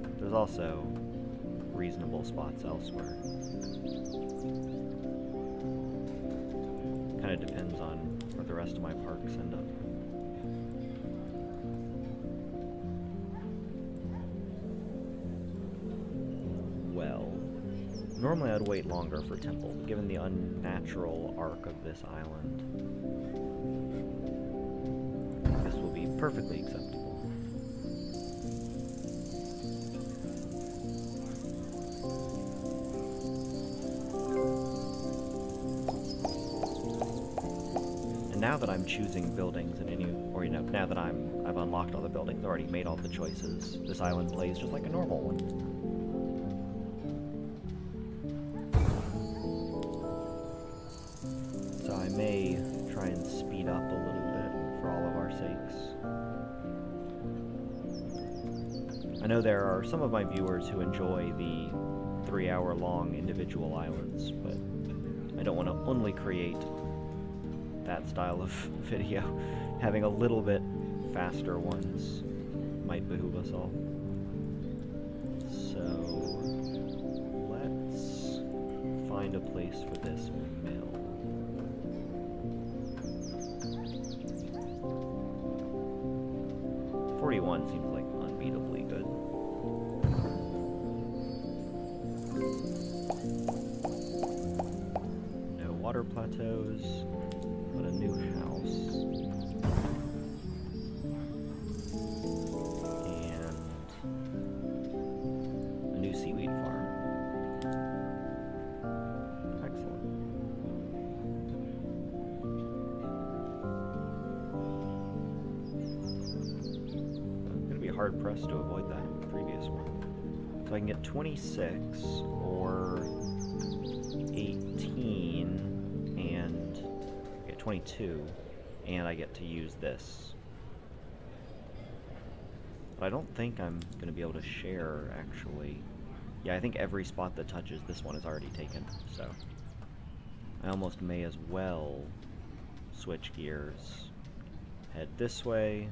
But there's also reasonable spots elsewhere. Kind of depends on where the rest of my parks end up. Well, normally I'd wait longer for temple, but given the unnatural arc of this island, this will be perfectly acceptable. And now that I'm choosing buildings in any, or now that I've unlocked all the buildings, already made all the choices, this island plays just like a normal one. So I may try and speed up a little bit for all of our sakes. I know there are some of my viewers who enjoy the 3-hour-long individual islands, but I don't want to only create that style of video. Having a little bit faster ones might behoove us all. So let's find a place for this mill. .41 seems like unbeatably good. No water plateaus, but a new house. And a new seaweed farm. Excellent. Hard pressed to avoid that previous one. So I can get 26 or 18 and get 22, and I get to use this. But I don't think I'm going to be able to share, actually. Yeah, I think every spot that touches this one is already taken, so I almost may as well switch gears. Head this way.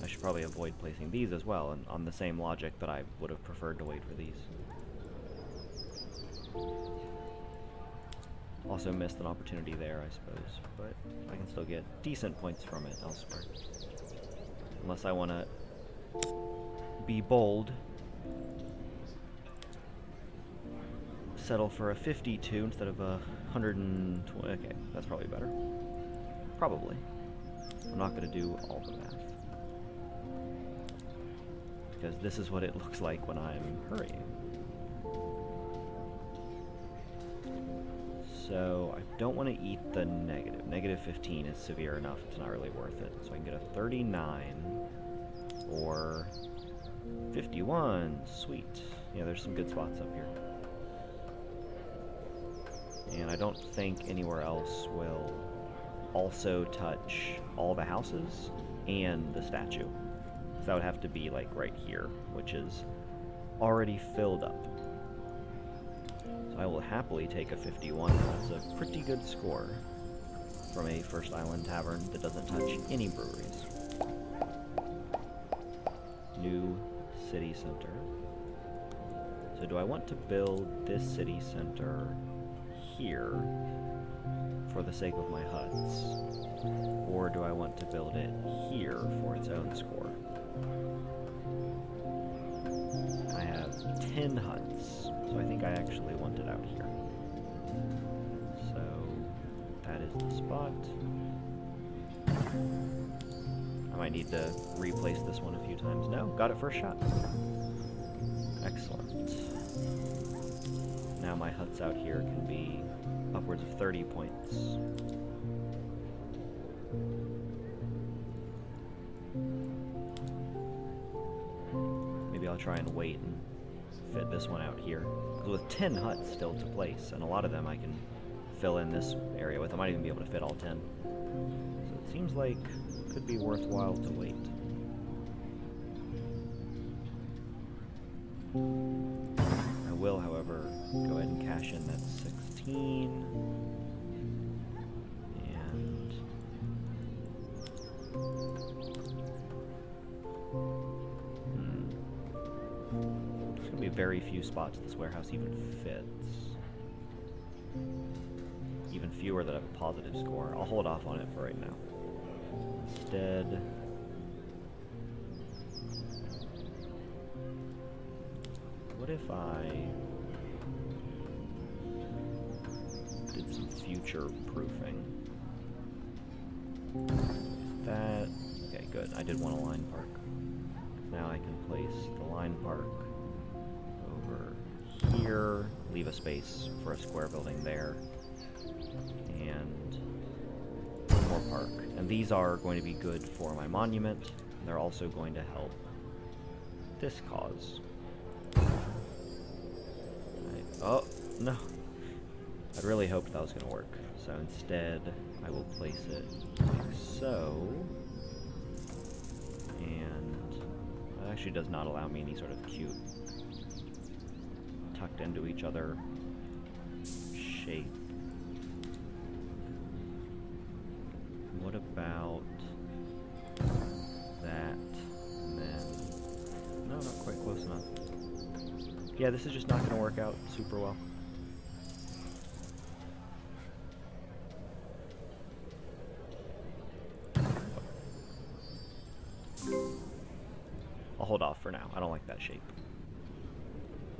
I should probably avoid placing these as well, and on the same logic that I would have preferred to wait for these. Also missed an opportunity there, I suppose, but I can still get decent points from it elsewhere. Unless I want to be bold. Settle for a 52 instead of a 120. Okay, that's probably better. Probably. I'm not going to do all the math. Because this is what it looks like when I'm hurrying. So I don't want to eat the negative. Negative 15 is severe enough, it's not really worth it. So I can get a 39 or 51. Sweet. Yeah, there's some good spots up here. And I don't think anywhere else will also touch all the houses and the statue. So that would have to be like right here, which is already filled up. So I will happily take a 51. That's a pretty good score from a First Island tavern that doesn't touch any breweries. New city center. So do I want to build this city center here for the sake of my huts, or do I want to build it here for its own score? I have 10 huts, so I think I actually want it out here. So that is the spot. I might need to replace this one a few times. No, got it first shot. Excellent. Now my huts out here can be upwards of 30 points. Maybe I'll try and wait and fit this one out here. Because with 10 huts still to place, and a lot of them I can fill in this area with, I might even be able to fit all 10. So it seems like it could be worthwhile to wait. I will, however, go ahead and cash in that 16. And there's going to be very few spots this warehouse even fits. Even fewer that have a positive score. I'll hold off on it for right now. Instead, what if I did some future proofing? That, okay, good. I did want a line park. Now I can place the line park over here, leave a space for a square building there, and one more park. And these are going to be good for my monument, and they're also going to help this cause. Oh, no. I'd really hoped that was going to work. So instead, I will place it like so. And that actually does not allow me any sort of cute tucked into each other shape. What about that? And then, no, not quite close enough. Yeah, this is just not going to work out super well. I'll hold off for now. I don't like that shape.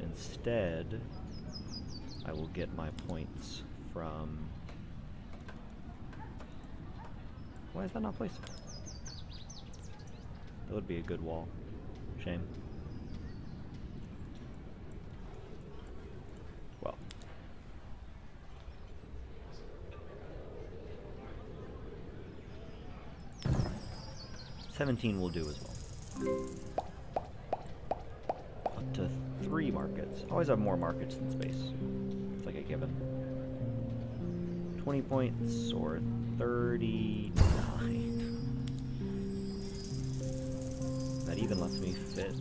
Instead, I will get my points from... Why is that not placed? That would be a good wall. Shame. Well. 17 will do as well. Up to 3 markets. Always have more markets than space. It's like a given. 20 points or 39. That even lets me fit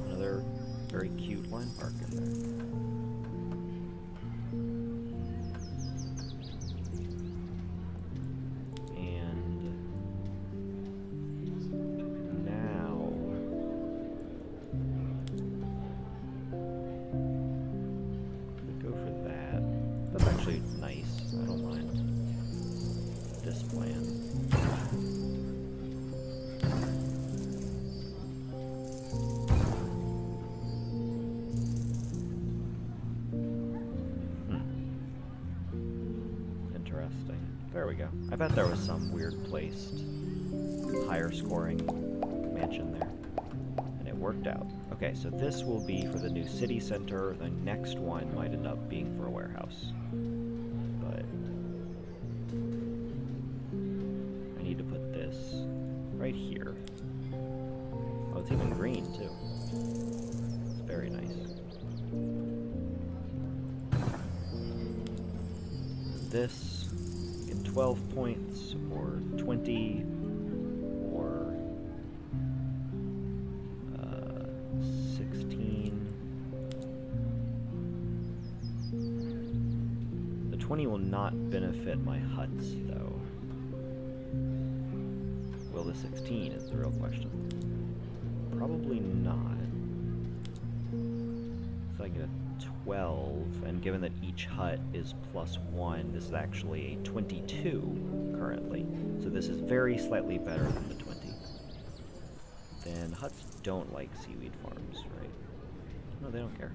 another very cute line park in there. go. I bet there was some weird placed, higher scoring mansion there. And it worked out. Okay, so this will be for the new city center. The next one might end up being for a warehouse. But I need to put this right here. Oh, it's even green too. It's very nice. This, get 12 points, or 20, or 16. The 20 will not benefit my huts, though. Will the 16 is the real question. Probably not. So I get a 12, and given that each hut is +1, this is actually a 22 currently. So this is very slightly better than the 20. Then huts don't like seaweed farms, right? No, they don't care.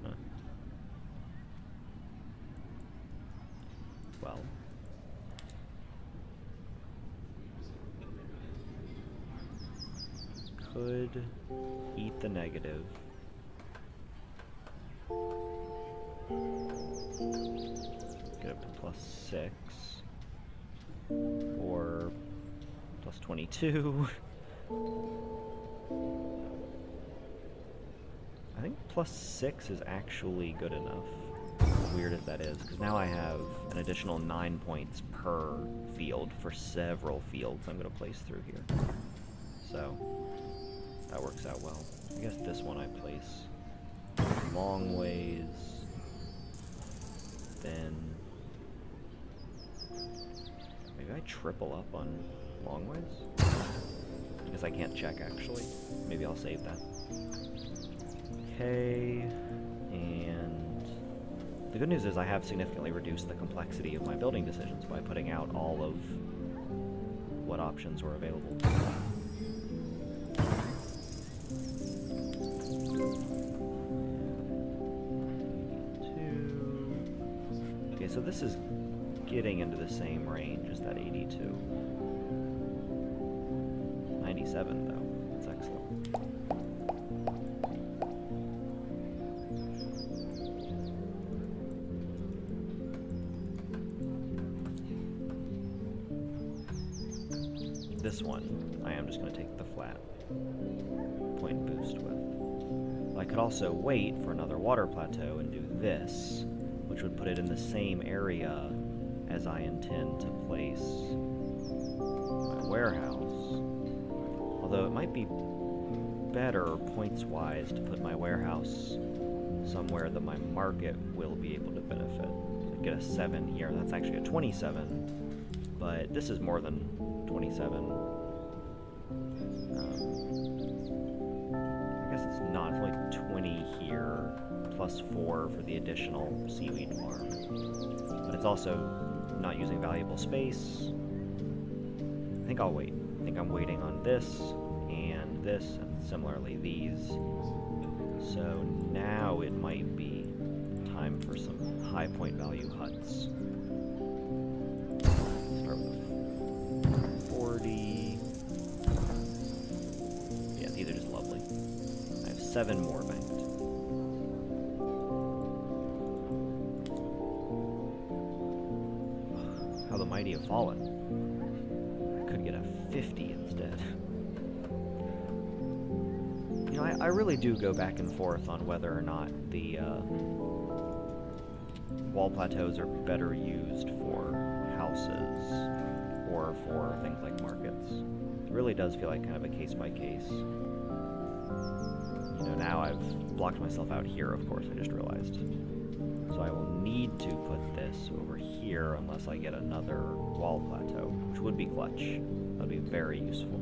Huh. Well. Could eat the negative. Get up to +6. Or +22. I think +6 is actually good enough. As weird as that is, because now I have an additional 9 points per field for several fields I'm going to place through here. So, that works out well. I guess this one I place long ways, then maybe I triple up on long ways? I guess I can't check actually. Maybe I'll save that. Okay, and the good news is I have significantly reduced the complexity of my building decisions by putting out all of what options were available. Okay, so this is getting into the same range as that 82. 97 though, that's excellent. This one, I am just going to take the flat point boost with. I could also wait for another water plateau and do this, which would put it in the same area as I intend to place my warehouse. Although it might be better, points-wise, to put my warehouse somewhere that my market will be able to benefit. So get a 7 here. That's actually a 27, but this is more than 27. I guess it's not. It's only 20 here, +4 for the additional seaweed farm. But it's also not using valuable space. I think I'll wait. I think I'm waiting on this, and similarly these. So now it might be time for some high point value huts. Start with 40. Yeah, these are just lovely. I have 7 more banked. How the mighty have fallen. I could get a 50 instead. You know, I really do go back and forth on whether or not the wall plateaus are better used for houses or for things like markets. It really does feel like kind of a case by case. You know, now I've blocked myself out here, of course, I just realized. So I will need to put this over here unless I get another wall plateau, which would be clutch. That would be very useful.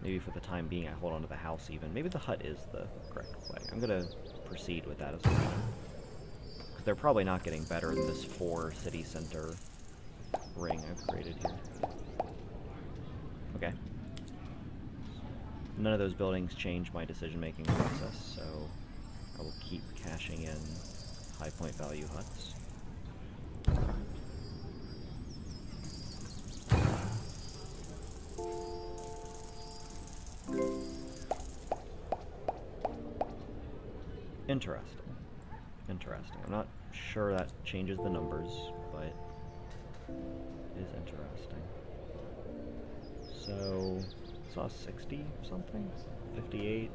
Maybe for the time being I hold on to the house even. Maybe the hut is the correct play. I'm going to proceed with that as well. Because they're probably not getting better than this 4 city center ring I've created here. Okay. None of those buildings change my decision-making process, so I will keep cashing in high point value huts. Interesting. Interesting. I'm not sure that changes the numbers, but it is interesting. So, saw 60 something? 58?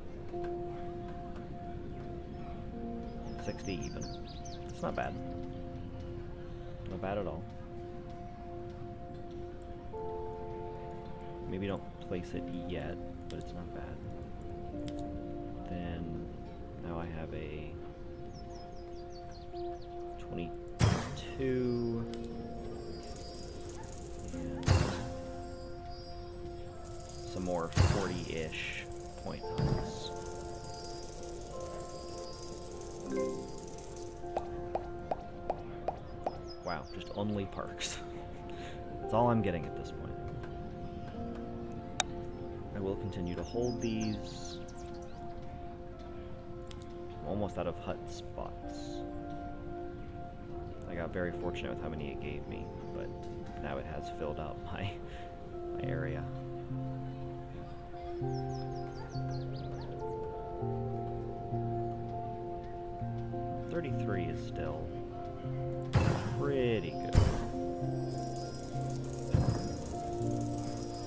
60 even. It's not bad. Not bad at all. Maybe don't place it yet, but it's not bad. Then, now I have a 22, and some more 40-ish point hunts. Wow, just only perks. That's all I'm getting at this point. I will continue to hold these. I'm almost out of hut spots. I got very fortunate with how many it gave me, but now it has filled out my area. $33 is still pretty good.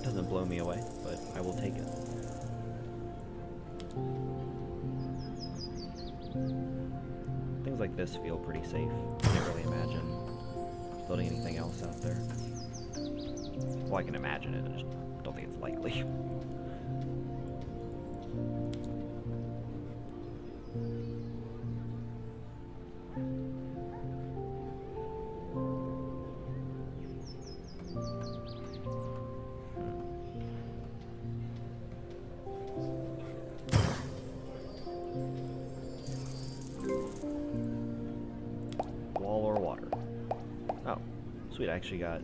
Doesn't blow me away, but I will take it. Things like this feel pretty safe. Can't really imagine building anything else out there. Well, I can imagine it, I just don't think it's likely. Sweet, I actually got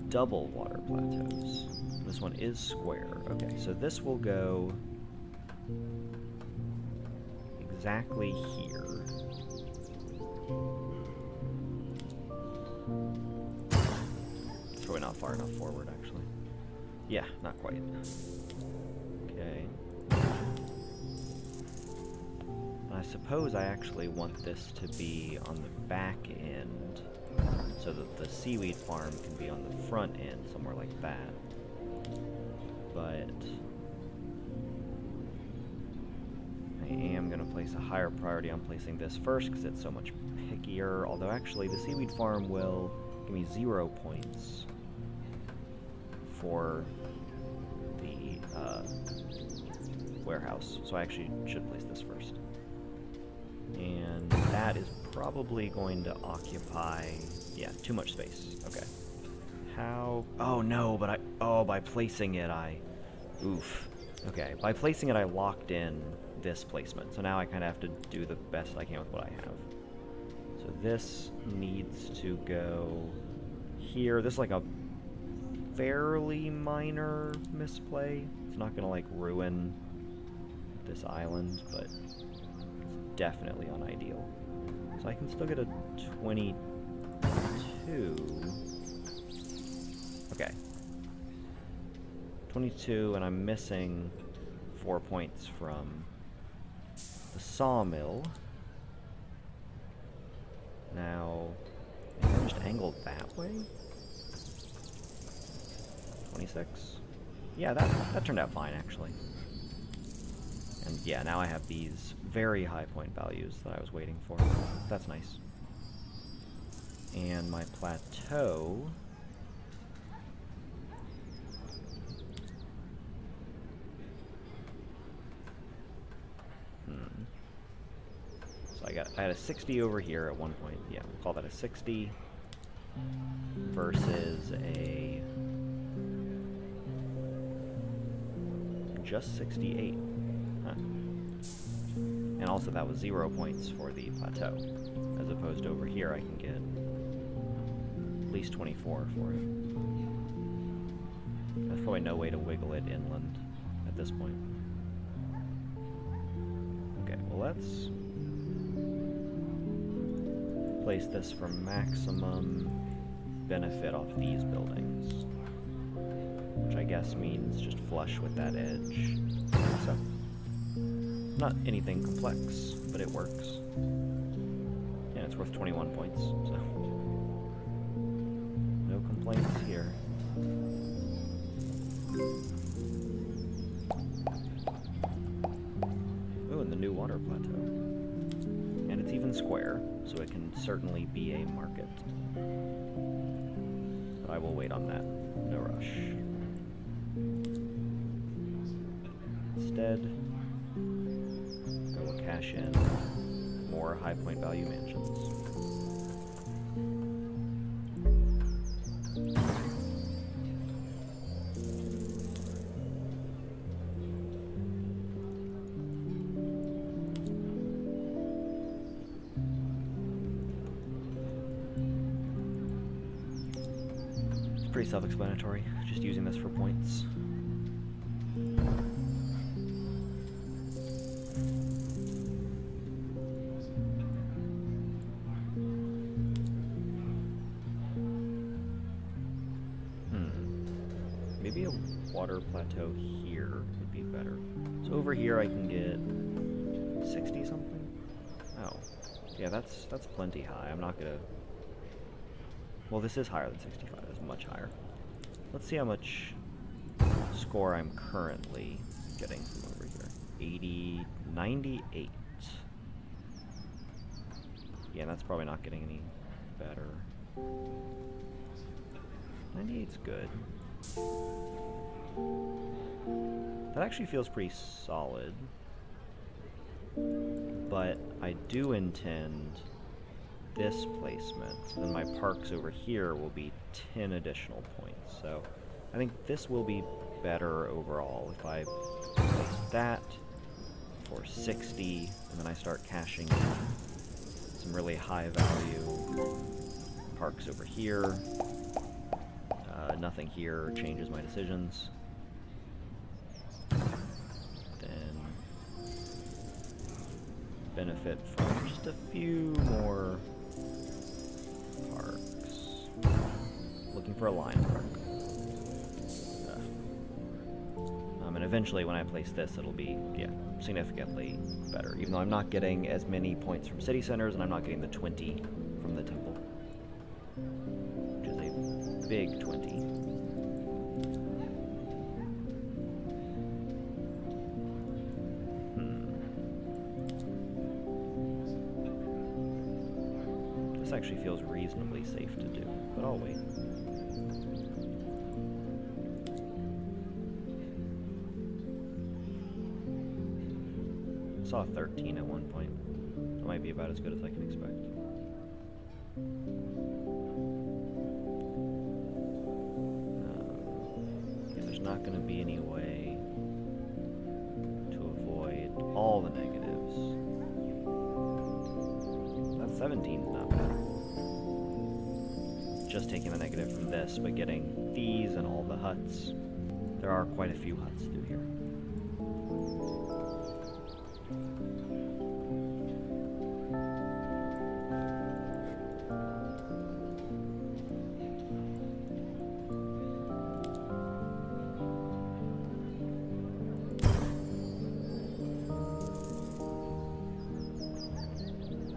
double water plateaus. This one is square. Okay, so this will go exactly here. It's probably not far enough forward, actually. Yeah, not quite. Okay. I suppose I actually want this to be on the back end, so that the seaweed farm can be on the front end, somewhere like that. But I am going to place a higher priority on placing this first, because it's so much pickier. Although actually the seaweed farm will give me 0 points for the warehouse, so I actually should place this first. And that is probably going to occupy, yeah, too much space. Okay. How? Oh no, but by placing it, oof. Okay, by placing it, I locked in this placement. So now I kind of have to do the best I can with what I have. So this needs to go here. This is like a fairly minor misplay. It's not gonna like ruin this island, but it's definitely unideal. So I can still get a 22. Okay. 22, and I'm missing 4 points from the sawmill. Now, maybe I'll just angle that way? 26? Yeah, that turned out fine, actually. And yeah, now I have these very high point values that I was waiting for. That's nice. And my plateau... So I had a 60 over here at one point. Yeah, we'll call that a 60 versus a just 68. Huh. And also that was 0 points for the plateau, as opposed to over here I can get at least 24 for it. There's probably no way to wiggle it inland at this point. Okay, well let's place this for maximum benefit off these buildings, which I guess means just flush with that edge, like so. Not anything complex, but it works. Yeah, it's worth 21 points, so no complaints here. Oh, and the new water plateau. And it's even square, so it can certainly be a market. But I will wait on that. No rush. Instead, I will cash in more high point value mansions. It's pretty self-explanatory, just using this for points. Maybe a water plateau here would be better. So over here I can get 60 something? Oh. Yeah, that's plenty high. I'm not gonna... Well, this is higher than 65. It's much higher. Let's see how much score I'm currently getting from over here. 98. Yeah, that's probably not getting any better. 98's good. That actually feels pretty solid, but I do intend this placement, so then my parks over here will be 10 additional points, so I think this will be better overall if I place that for 60, and then I start cashing in some really high value parks over here. Nothing here changes my decisions. Then benefit from just a few more parks. Looking for a line park. And eventually when I place this, it'll be, yeah, significantly better. Even though I'm not getting as many points from city centers, and I'm not getting the 20 from the temple. Which is a big 20. This actually feels reasonably safe to do, but I'll wait. I saw 13 at one point. That might be about as good as I can expect. Yeah, there's not going to be any way to avoid all the negatives. That 17's not bad. Just taking the negative from this, but getting these and all the huts. There are quite a few huts through here.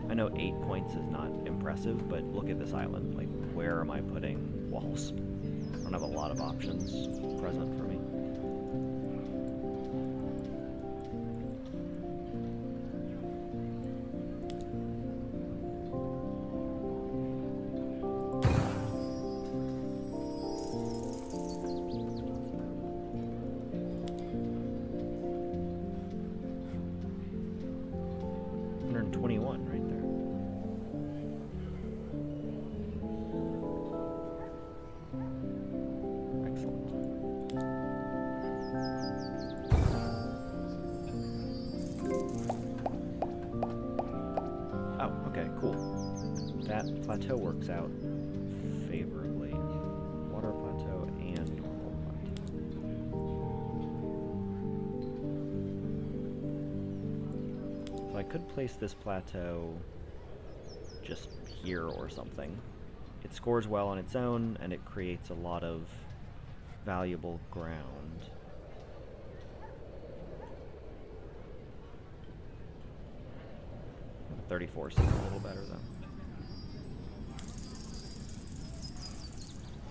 I know 8 points is not impressive, but look at this island. Like, where am I putting walls? I don't have a lot of options present for me. $121 right there. Excellent. Oh, okay, cool. That plateau works out favorably. Water plateau and normal plateau. So I could place this plateau just here or something. It scores well on its own, and it creates a lot of valuable ground. 34 seems a little better, though.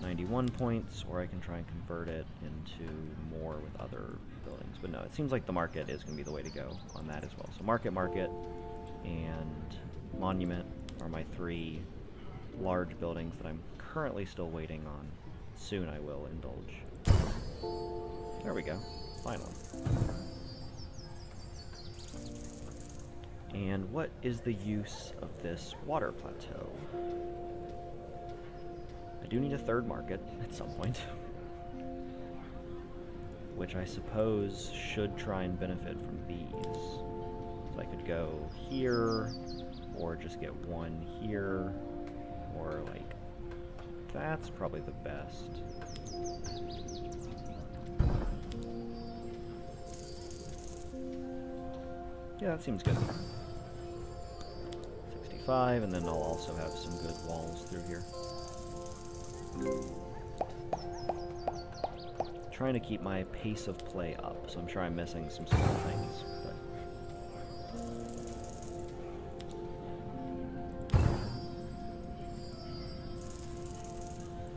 91 points, or I can try and convert it into more with other buildings. But no, it seems like the market is going to be the way to go on that as well. So market, and monument are my 3 large buildings that I'm currently still waiting on. Soon I will indulge. There we go. Finally. And what is the use of this water plateau? I do need a 3rd market at some point, which I suppose should try and benefit from these. So I could go here, or just get 1 here, or like, that's probably the best. Yeah, that seems good. 65, and then I'll also have some good walls through here. Trying to keep my pace of play up, so I'm sure I'm missing some small things. But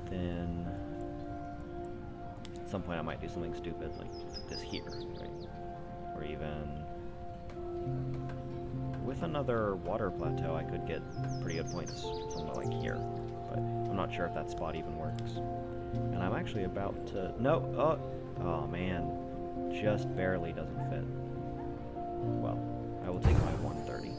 then at some point I might do something stupid, like put this here, right? Or even with another water plateau, I could get pretty good points somewhere like here, but I'm not sure if that spot even works. And I'm actually about to... No! Oh man. Just barely doesn't fit. Well, I will take my 130.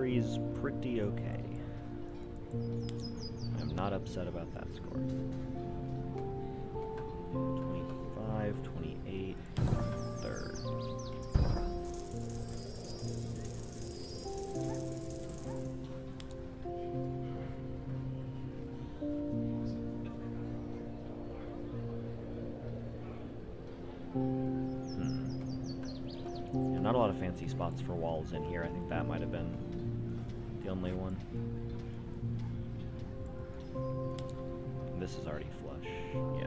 Is pretty okay. I'm not upset about that score. 25, 28, 3rd. Yeah, not a lot of fancy spots for walls in here. I think that might have been the only one. This is already flush, yeah.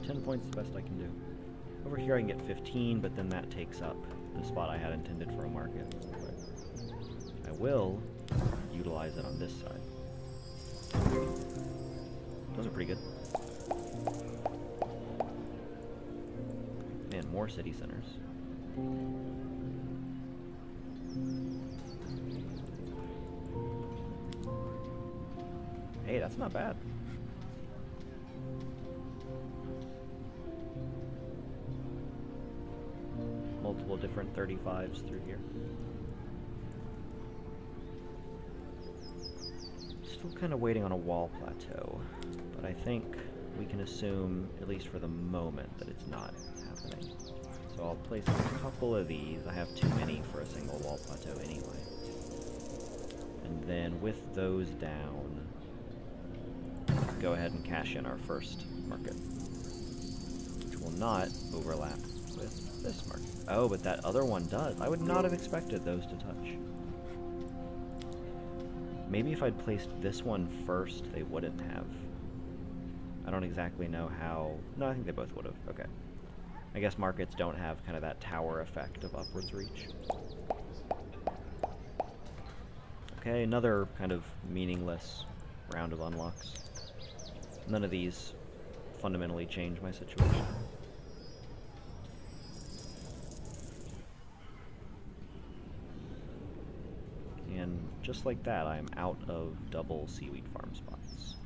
$10 points is the best I can do. Over here I can get 15, but then that takes up the spot I had intended for a market. But I will utilize it on this side. Those are pretty good. Man, more city centers. Hey, that's not bad. Multiple different 35s through here. Still kind of waiting on a wall plateau, but I think we can assume, at least for the moment, that it's not happening. So I'll place a couple of these. I have too many for a single wall plateau anyway. And then with those down, go ahead and cash in our first market, which will not overlap with this market. Oh, but that other one does. I would not have expected those to touch. Maybe if I'd placed this one first, they wouldn't have. I don't exactly know how. No, I think they both would have. Okay. I guess markets don't have kind of that tower effect of upwards reach. Okay, another kind of meaningless round of unlocks. None of these fundamentally change my situation. And just like that, I am out of double seaweed farm spots.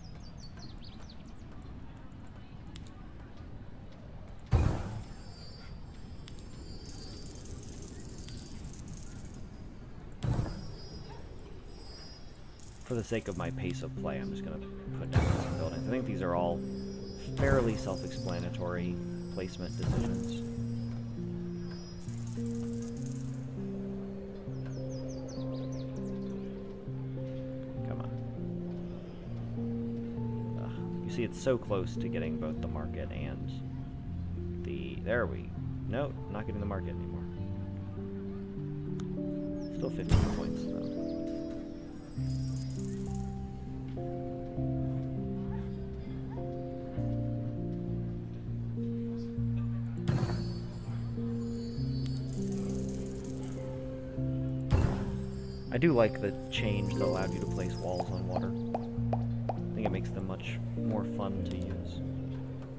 For the sake of my pace of play, I'm just going to put down some buildings. I think these are all fairly self-explanatory placement decisions. see, it's so close to getting both the market and the... There we... Nope, not getting the market anymore. Still 15 points, though. I do like the change that allowed you to place walls on water. I think it makes them much more fun to use.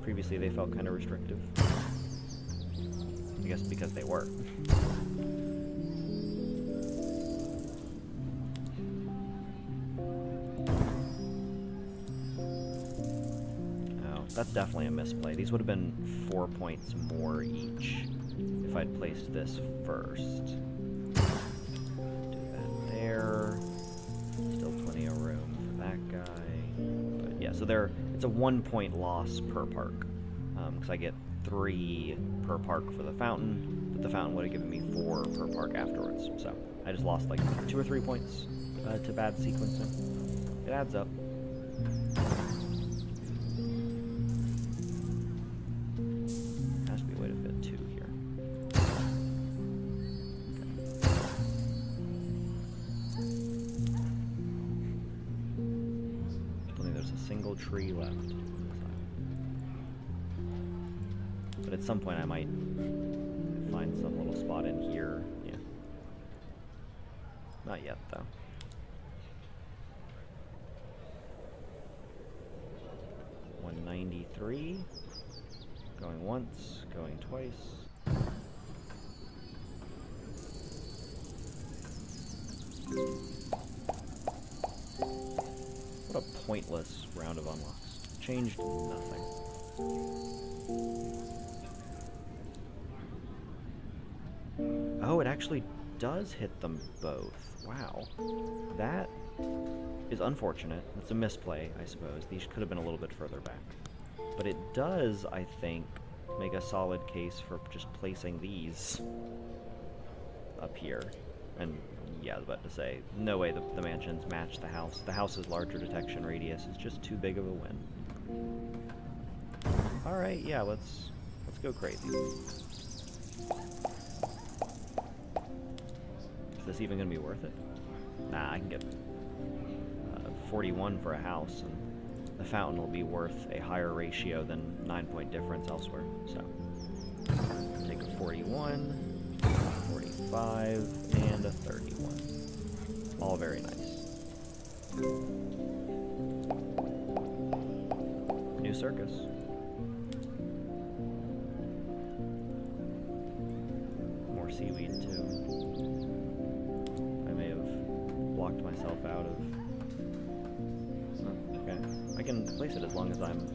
Previously they felt kind of restrictive. I guess because they were. Oh, that's definitely a misplay. These would have been 4 points more each if I'd placed this first. Still plenty of room for that guy. But yeah, so it's a 1 point loss per park. Because I get 3 per park for the fountain, but the fountain would have given me 4 per park afterwards. So I just lost like 2 or 3 points to bad sequencing. It adds up. Has to be a way to fit 2 here. Single tree left. But at some point I might find some little spot in here. Yeah. Not yet, though. $193. Going once, going twice. What a pointless round of unlocks. Changed nothing. Oh, it actually does hit them both. Wow. That is unfortunate. It's a misplay, I suppose. These could have been a little bit further back. But it does, I think, make a solid case for just placing these up here. And yeah, I was about to say, no way the mansions match the house. The house's larger detection radius is just too big of a win. Alright, yeah, let's go crazy. Is this even gonna be worth it? Nah, I can get 41 for a house, and the fountain will be worth a higher ratio than 9-point difference elsewhere. So, take a 41, 45, and a 31. All very nice. New circus. More seaweed, too. I may have blocked myself out of... Oh, okay. I can place it as long as I'm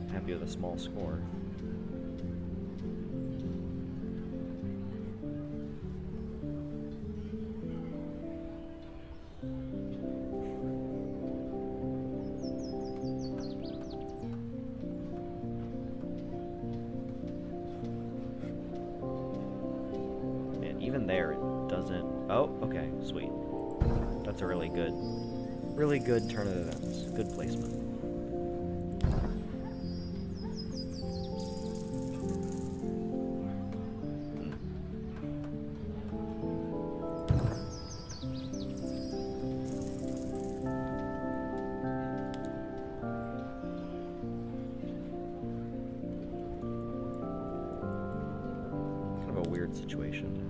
happy with a small score. Even there, it doesn't... Oh, okay, sweet. That's a really good turn of events. Good placement. Kind of a weird situation.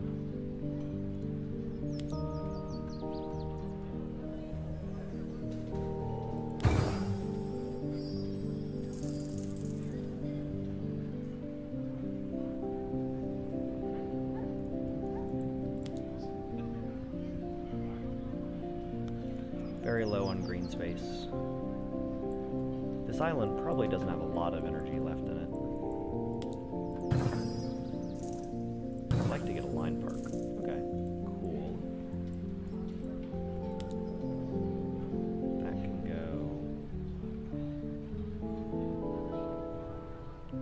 Very low on green space. This island probably doesn't have a lot of energy left in it. I'd like to get a line park. Okay, cool. That can go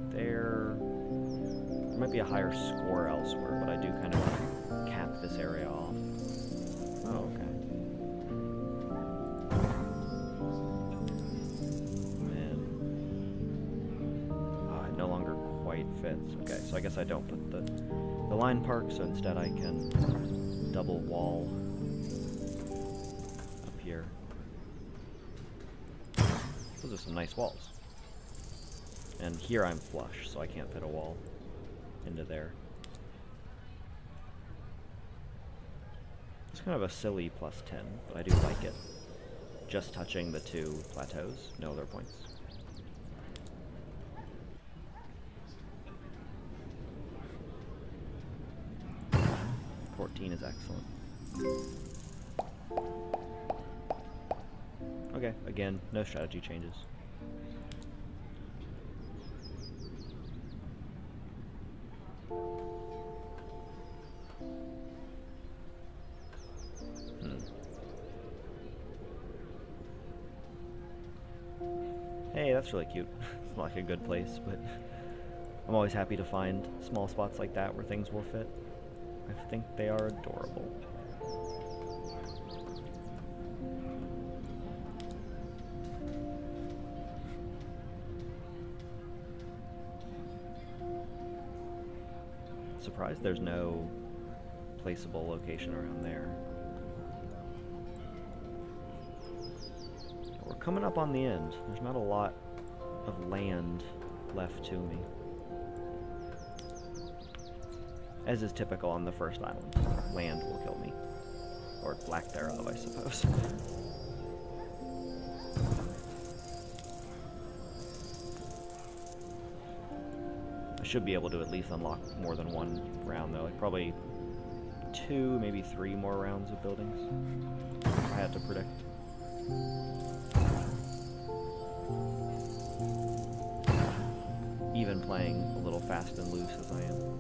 there. There might be a higher score elsewhere, but I do kind of want to cap this area off. Oh, okay. points. Okay, so I guess I don't put the line park, so instead I can double wall up here. Those are some nice walls. And here I'm flush, so I can't fit a wall into there. It's kind of a silly plus 10, but I do like it. Just touching the two plateaus, no other points. Is excellent. Okay, again, no strategy changes. Hey, that's really cute. It's not like a good place, but I'm always happy to find small spots like that where things will fit. I think they are adorable. Surprised there's no placeable location around there. We're coming up on the end. There's not a lot of land left to me. As is typical on the first island. Land will kill me. Or lack thereof, I suppose. I should be able to at least unlock more than one round, though. Like probably 2, maybe 3 more rounds of buildings, if I had to predict. Even playing a little fast and loose as I am.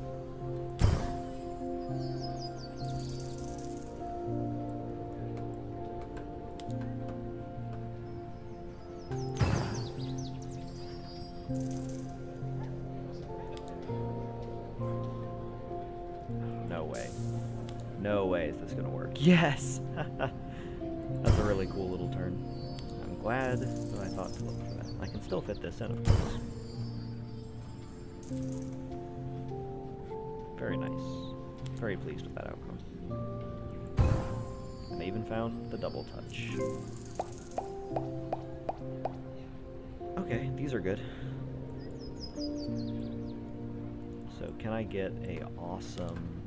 No way is this gonna work. Yes! That's a really cool little turn. I'm glad that I thought to look for that. I can still fit this in, of course. Very nice. Very pleased with that outcome. And I even found the double touch. Okay, these are good. So can I get a awesome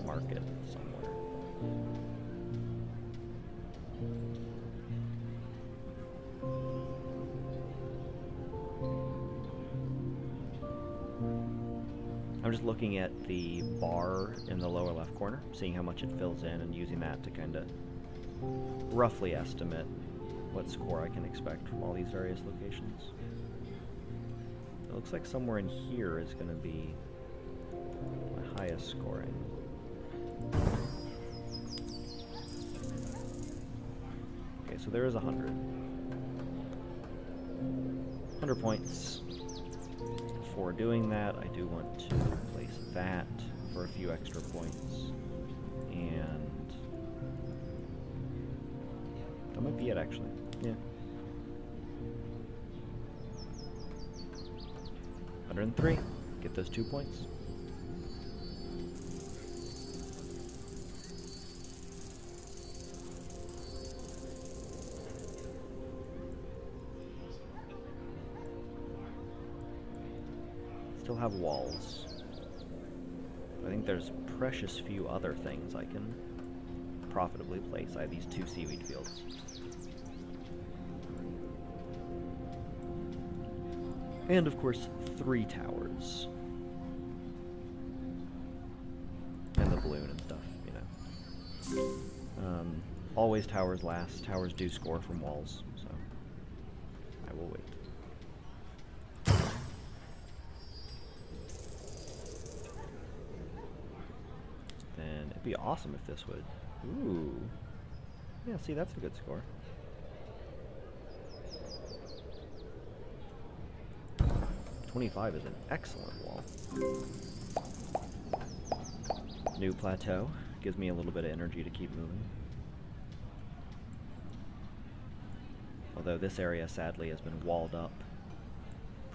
market somewhere? I'm just looking at the bar in the lower left corner, seeing how much it fills in and using that to kind of roughly estimate what score I can expect from all these various locations. It looks like somewhere in here is going to be my highest scoring. Okay, so there is 100. 100 points. Before doing that, I do want to place that for a few extra points. And that might be it, actually. Yeah. 103. Get those 2 points. Still have walls. I think there's precious few other things I can profitably place. I have these 2 seaweed fields. And of course, 3 towers. And the balloon and stuff, you know. Always towers last. Towers do score from walls, so I will wait. Then it'd be awesome if this would. Ooh. Yeah, see, that's a good score. .25 is an excellent wall. New plateau. Gives me a little bit of energy to keep moving. Although this area sadly has been walled up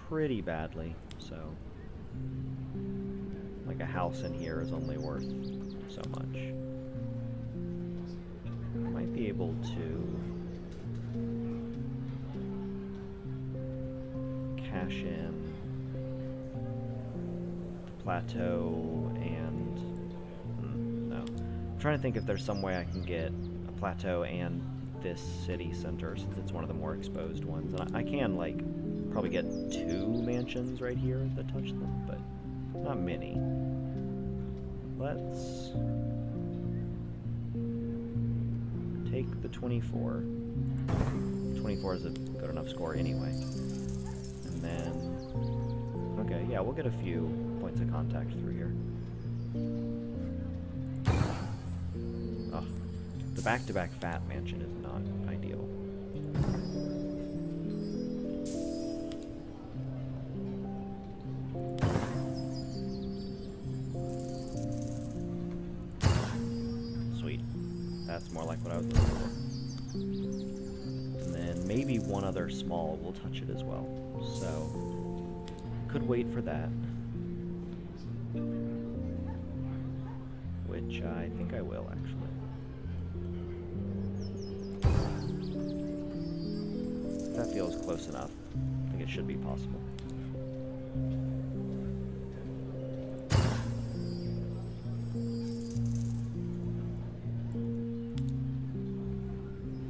pretty badly, so like a house in here is only worth so much. I might be able to cash in the plateau and no. I'm trying to think if there's some way I can get a plateau and this city center, since it's one of the more exposed ones. And I can, like, probably get 2 mansions right here that touch them, but not many. Let's take the 24. 24 is a good enough score anyway. And then, okay, yeah, we'll get a few points of contact through here. Oh, the back-to-back fat mansion is not ideal. Sweet. That's more like what I was looking for. And then maybe one other small will touch it as well. So, could wait for that. Which I think I will, actually. That feels close enough. I think it should be possible.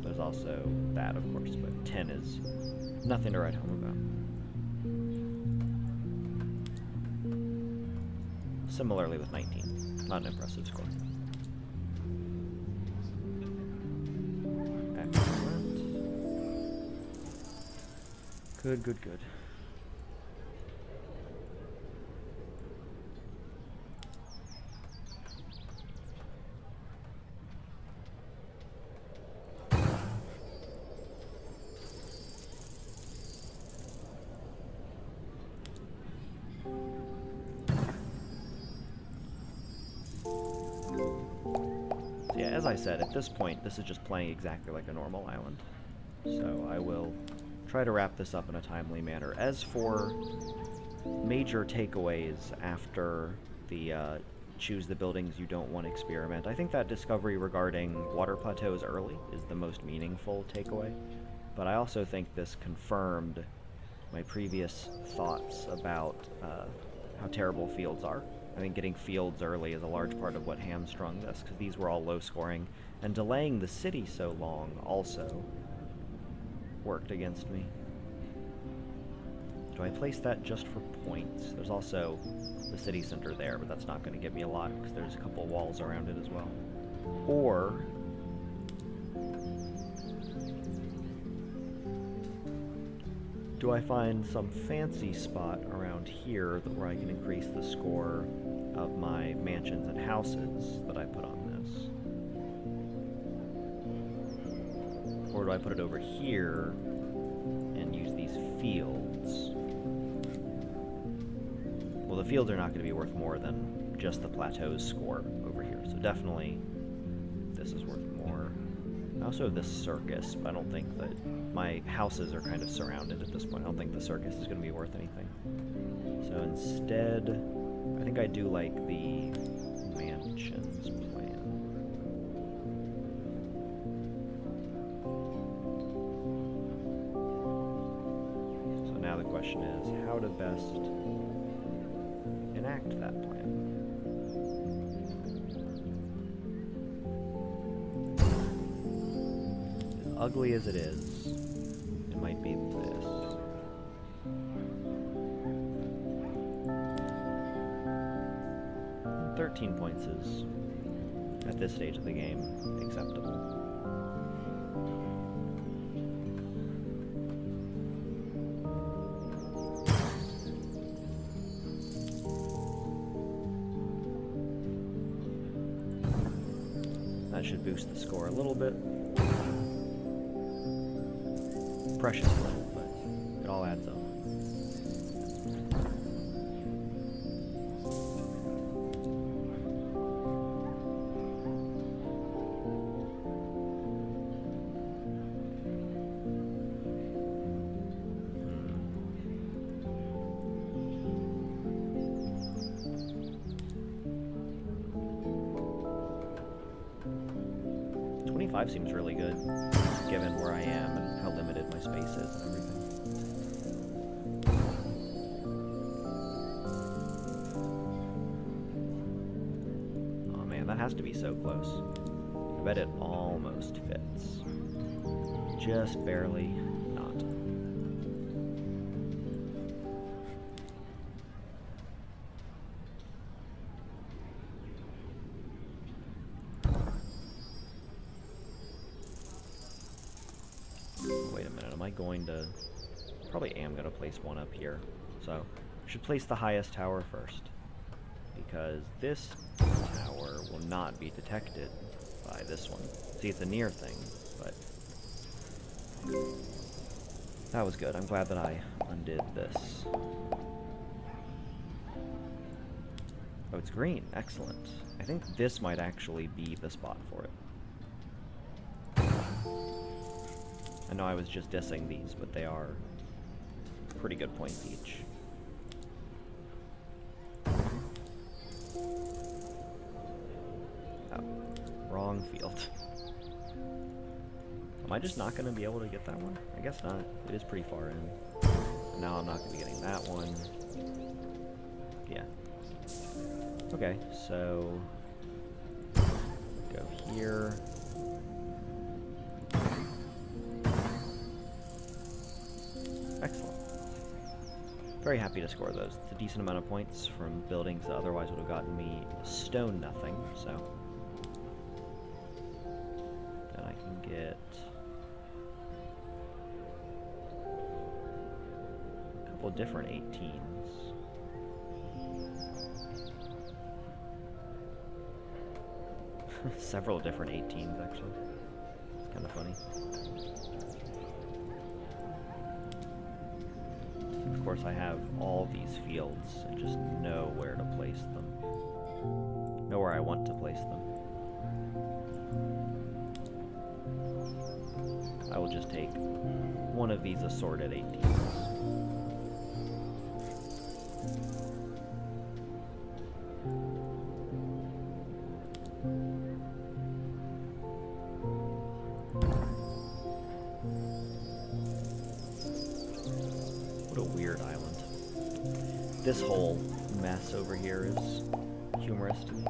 There's also that, of course, but 10 is nothing to write home about. Similarly with 19. Not an impressive score. Good, good, good. So yeah, as I said, at this point, this is just playing exactly like a normal island. So I will try to wrap this up in a timely manner. As for major takeaways after the choose the buildings you don't want to experiment, I think that discovery regarding water plateaus early is the most meaningful takeaway. But I also think this confirmed my previous thoughts about how terrible fields are. I think getting fields early is a large part of what hamstrung this, because these were all low scoring, and delaying the city so long also worked against me. Do I place that just for points? There's also the city center there, but that's not going to get me a lot because there's a couple walls around it as well. Or do I find some fancy spot around here where I can increase the score of my mansions and houses that I put on this? Or do I put it over here and use these fields? Well, the fields are not going to be worth more than just the plateau's score over here, so definitely this is worth more. I also have this circus, but I don't think that my houses are kind of surrounded at this point. I don't think the circus is going to be worth anything. So instead, I think I do like the mansions plan. Now the question is how to best enact that plan. As ugly as it is, it might be this. And 13 points is, at this stage of the game, acceptable. That should boost the score a little bit. Precious little, but it all adds up. 25 seems really good, given where I am and how limited my space is and everything. Oh man, that has to be so close. I bet it almost fits. Just barely not. Wait a minute, am I going to... Probably am going to place one up here. So, I should place the highest tower first. Because this tower will not be detected by this one. See, it's a near thing, but... That was good. I'm glad that I undid this. Oh, it's green. Excellent. I think this might actually be the spot for it. I know I was just dissing these, but they are pretty good points each. Oh, wrong field. Am I just not going to be able to get that one? I guess not. It is pretty far in. Now I'm not going to be getting that one. Yeah. Okay, so... Go here. Excellent. Very happy to score those. It's a decent amount of points from buildings that otherwise would have gotten me stone nothing, so... Then I can get... a couple different 18s. Several different 18s, actually. It's kind of funny. Of course, I have all these fields and just know where to place them. Know where I want to place them. I will just take one of these assorted 18s. This whole mess over here is humorous to me.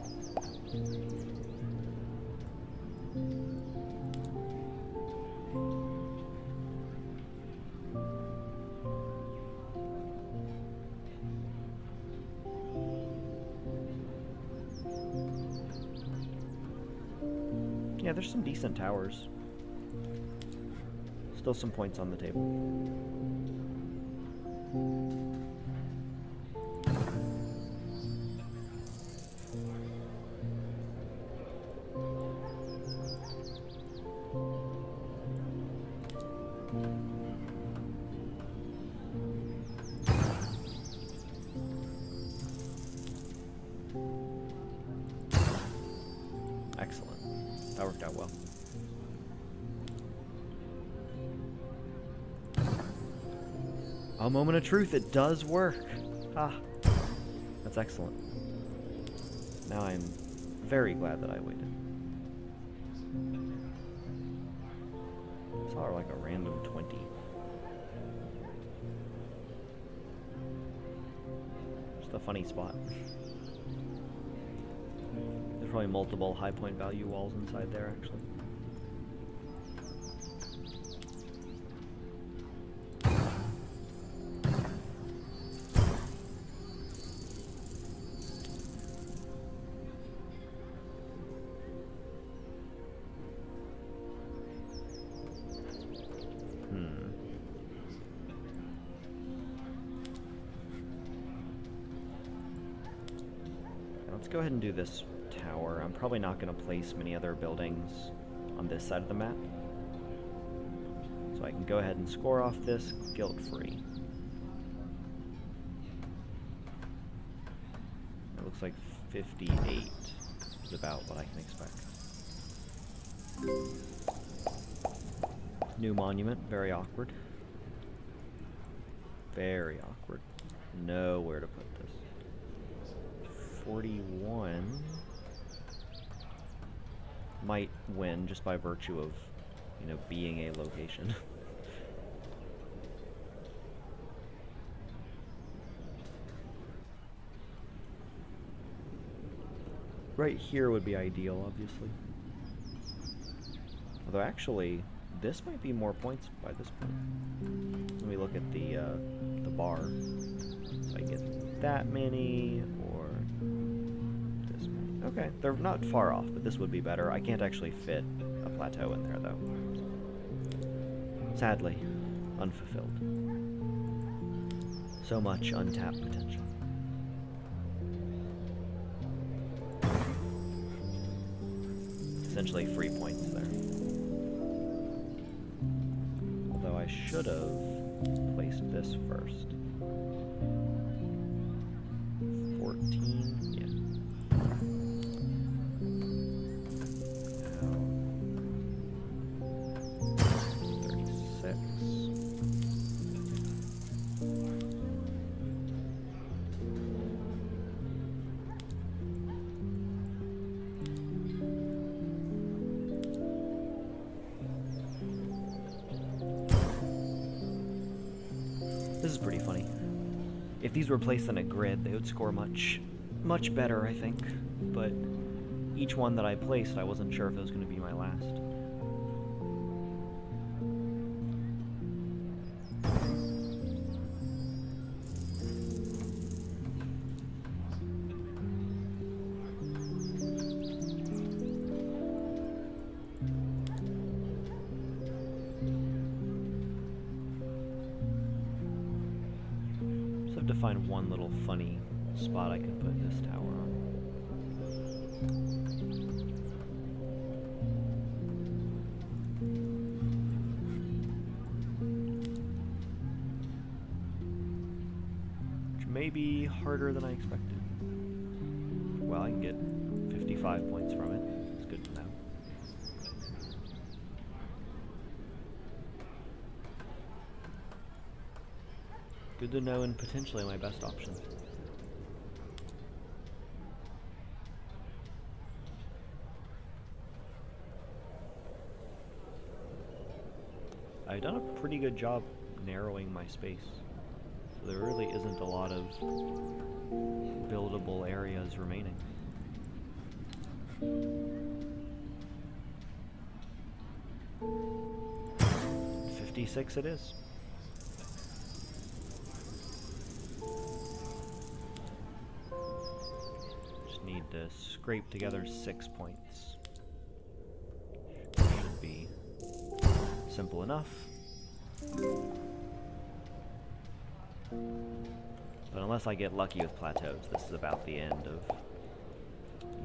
Yeah, there's some decent towers. Still some points on the table. Excellent. That worked out well. A moment of truth, it does work! Ah, that's excellent. Now I'm very glad that I waited. I saw like a random 20. Just a funny spot. There's probably multiple high point value walls inside there, actually. Let's go ahead and do this tower. I'm probably not going to place many other buildings on this side of the map. So I can go ahead and score off this guilt-free. It looks like 58 is about what I can expect. New monument, very awkward. Very awkward. Know where to put this. 41. might win just by virtue of, you know, being a location. Right here would be ideal, obviously. Although actually, this might be more points by this point. Let me look at the bar. If I get that many, or this many. Okay, they're not far off, but this would be better. I can't actually fit a plateau in there, though. Sadly, unfulfilled. So much untapped potential. Essentially free points there. Although I should have placed this first. 14, yeah. Now, 36. This is pretty funny. If these were placed in a grid, they would score much better, I think. But each one that I placed, I wasn't sure if it was going to be my last. To find one little funny spot I can put this tower on. Which may be harder than I expected. Well, I can get 55 points from it. It's good to know. Good to know, and potentially my best option. I've done a pretty good job narrowing my space. So there really isn't a lot of buildable areas remaining. 56 it is. Need to scrape together 6 points. Should be simple enough. But unless I get lucky with plateaus, this is about the end of...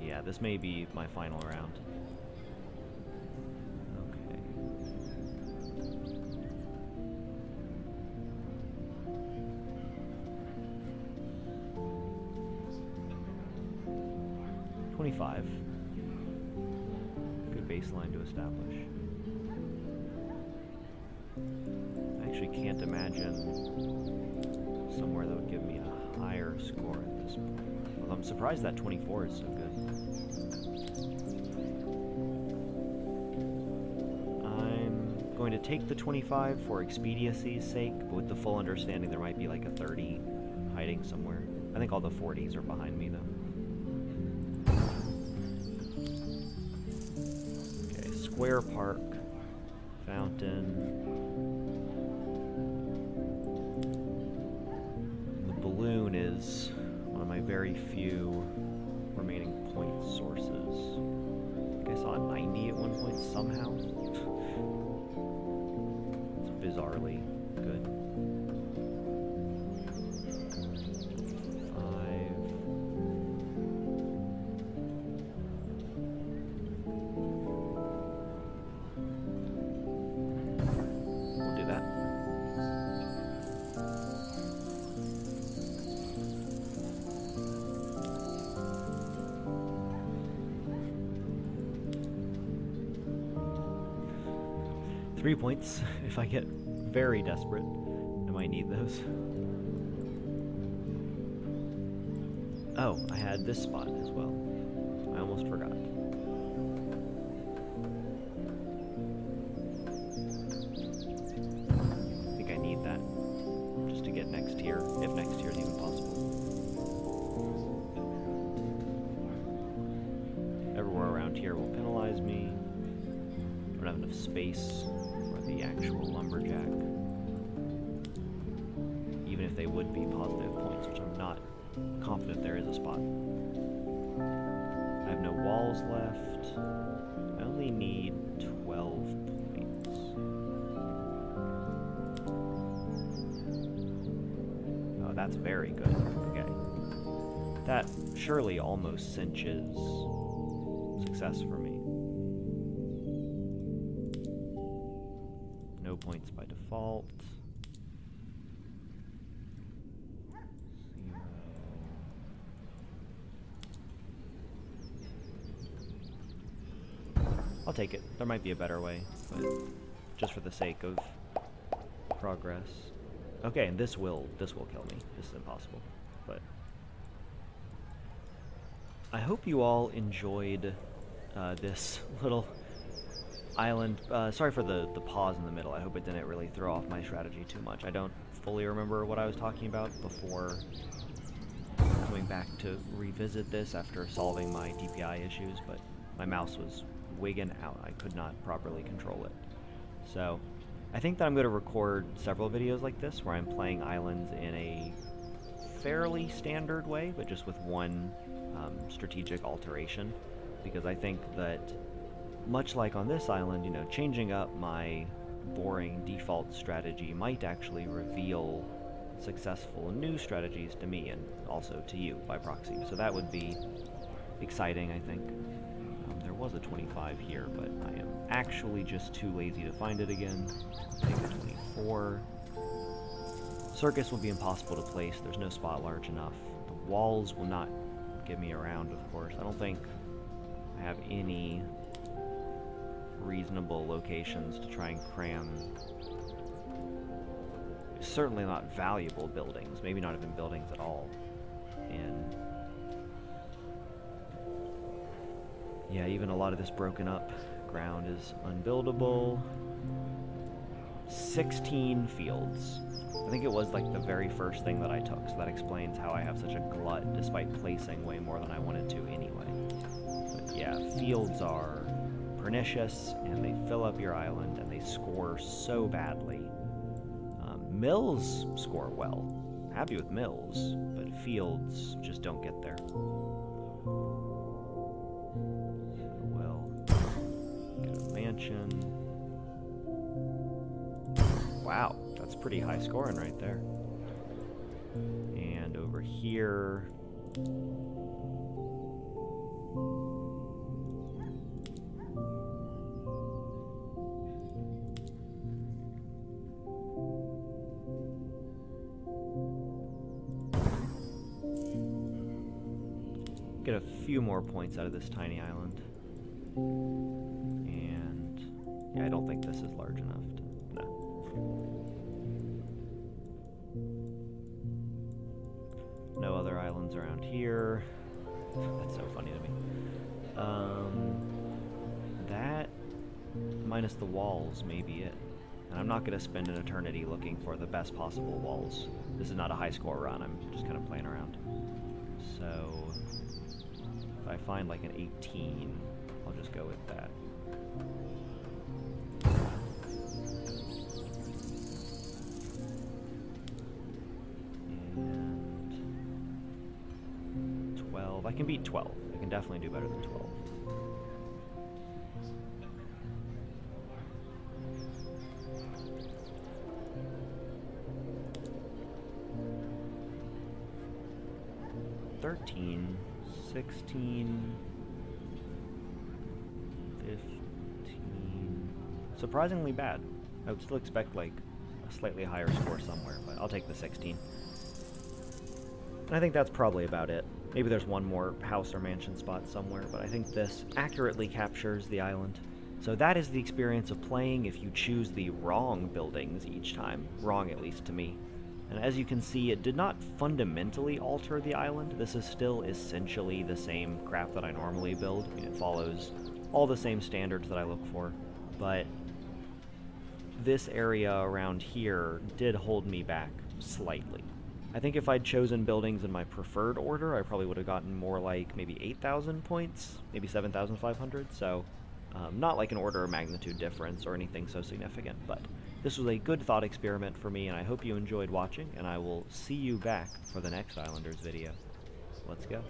Yeah, this may be my final round. Okay. $25. Good baseline to establish. I actually can't imagine somewhere that would give me a higher score at this point. Although I'm surprised that 24 is so good. I'm going to take the 25 for expediency's sake, but with the full understanding there might be like a 30 hiding somewhere. I think all the 40s are behind me though. Square Park, fountain. The balloon is one of my very few remaining point sources. I think I saw a 90 at one point somehow. It's bizarrely good. 3 points. If I get very desperate, I might need those. Oh, I had this spot as well. I almost forgot. around here will penalize me. I don't have enough space for the actual lumberjack. Even if they would be positive points, which I'm not confident there is a spot. I have no walls left. I only need 12 points. Oh, that's very good. Okay. That surely almost cinches success for me. No points by default. I'll take it. There might be a better way, but just for the sake of progress. Okay, and this will kill me. This is impossible. But I hope you all enjoyed this little island. Sorry for the pause in the middle. I hope it didn't really throw off my strategy too much. I don't fully remember what I was talking about before coming back to revisit this after solving my DPI issues, but my mouse was wigging out. I could not properly control it. So I think that I'm going to record several videos like this where I'm playing islands in a fairly standard way, but just with one strategic alteration, because I think that much like on this island, you know, changing up my boring default strategy might actually reveal successful new strategies to me and also to you by proxy. So that would be exciting, I think. There was a 25 here, but I am actually just too lazy to find it again. Take a 24. Circus will be impossible to place. There's no spot large enough. The walls will not get me around, of course. I don't think I have any reasonable locations to try and cram. Certainly not valuable buildings. Maybe not even buildings at all. And yeah, even a lot of this broken up ground is unbuildable. 16 fields. I think it was like the very first thing that I took, so that explains how I have such a glut despite placing way more than I wanted to anyway. But yeah, fields are pernicious, and they fill up your island, and they score so badly. Mills score well. Happy with mills, but fields just don't get there. Mansion. Wow, that's pretty high scoring right there. And over here, get a few more points out of this tiny island. Yeah, I don't think this is large enough to, no other islands around here. That's so funny to me. That, minus the walls, may be it. And I'm not going to spend an eternity looking for the best possible walls. This is not a high score run, I'm just kind of playing around. So, if I find like an 18, I'll just go with that. I can beat 12. I can definitely do better than 12. $13, 16, 15. Surprisingly bad. I would still expect like a slightly higher score somewhere, but I'll take the 16. And I think that's probably about it. Maybe there's one more house or mansion spot somewhere, but I think this accurately captures the island. So that is the experience of playing if you choose the wrong buildings each time. Wrong, at least to me. And as you can see, it did not fundamentally alter the island. This is still essentially the same crap that I normally build. I mean, it follows all the same standards that I look for. But this area around here did hold me back slightly. I think if I'd chosen buildings in my preferred order, I probably would have gotten more like maybe 8,000 points, maybe 7,500, so not like an order of magnitude difference or anything so significant, but this was a good thought experiment for me, and I hope you enjoyed watching, and I will see you back for the next Islanders video. Let's go.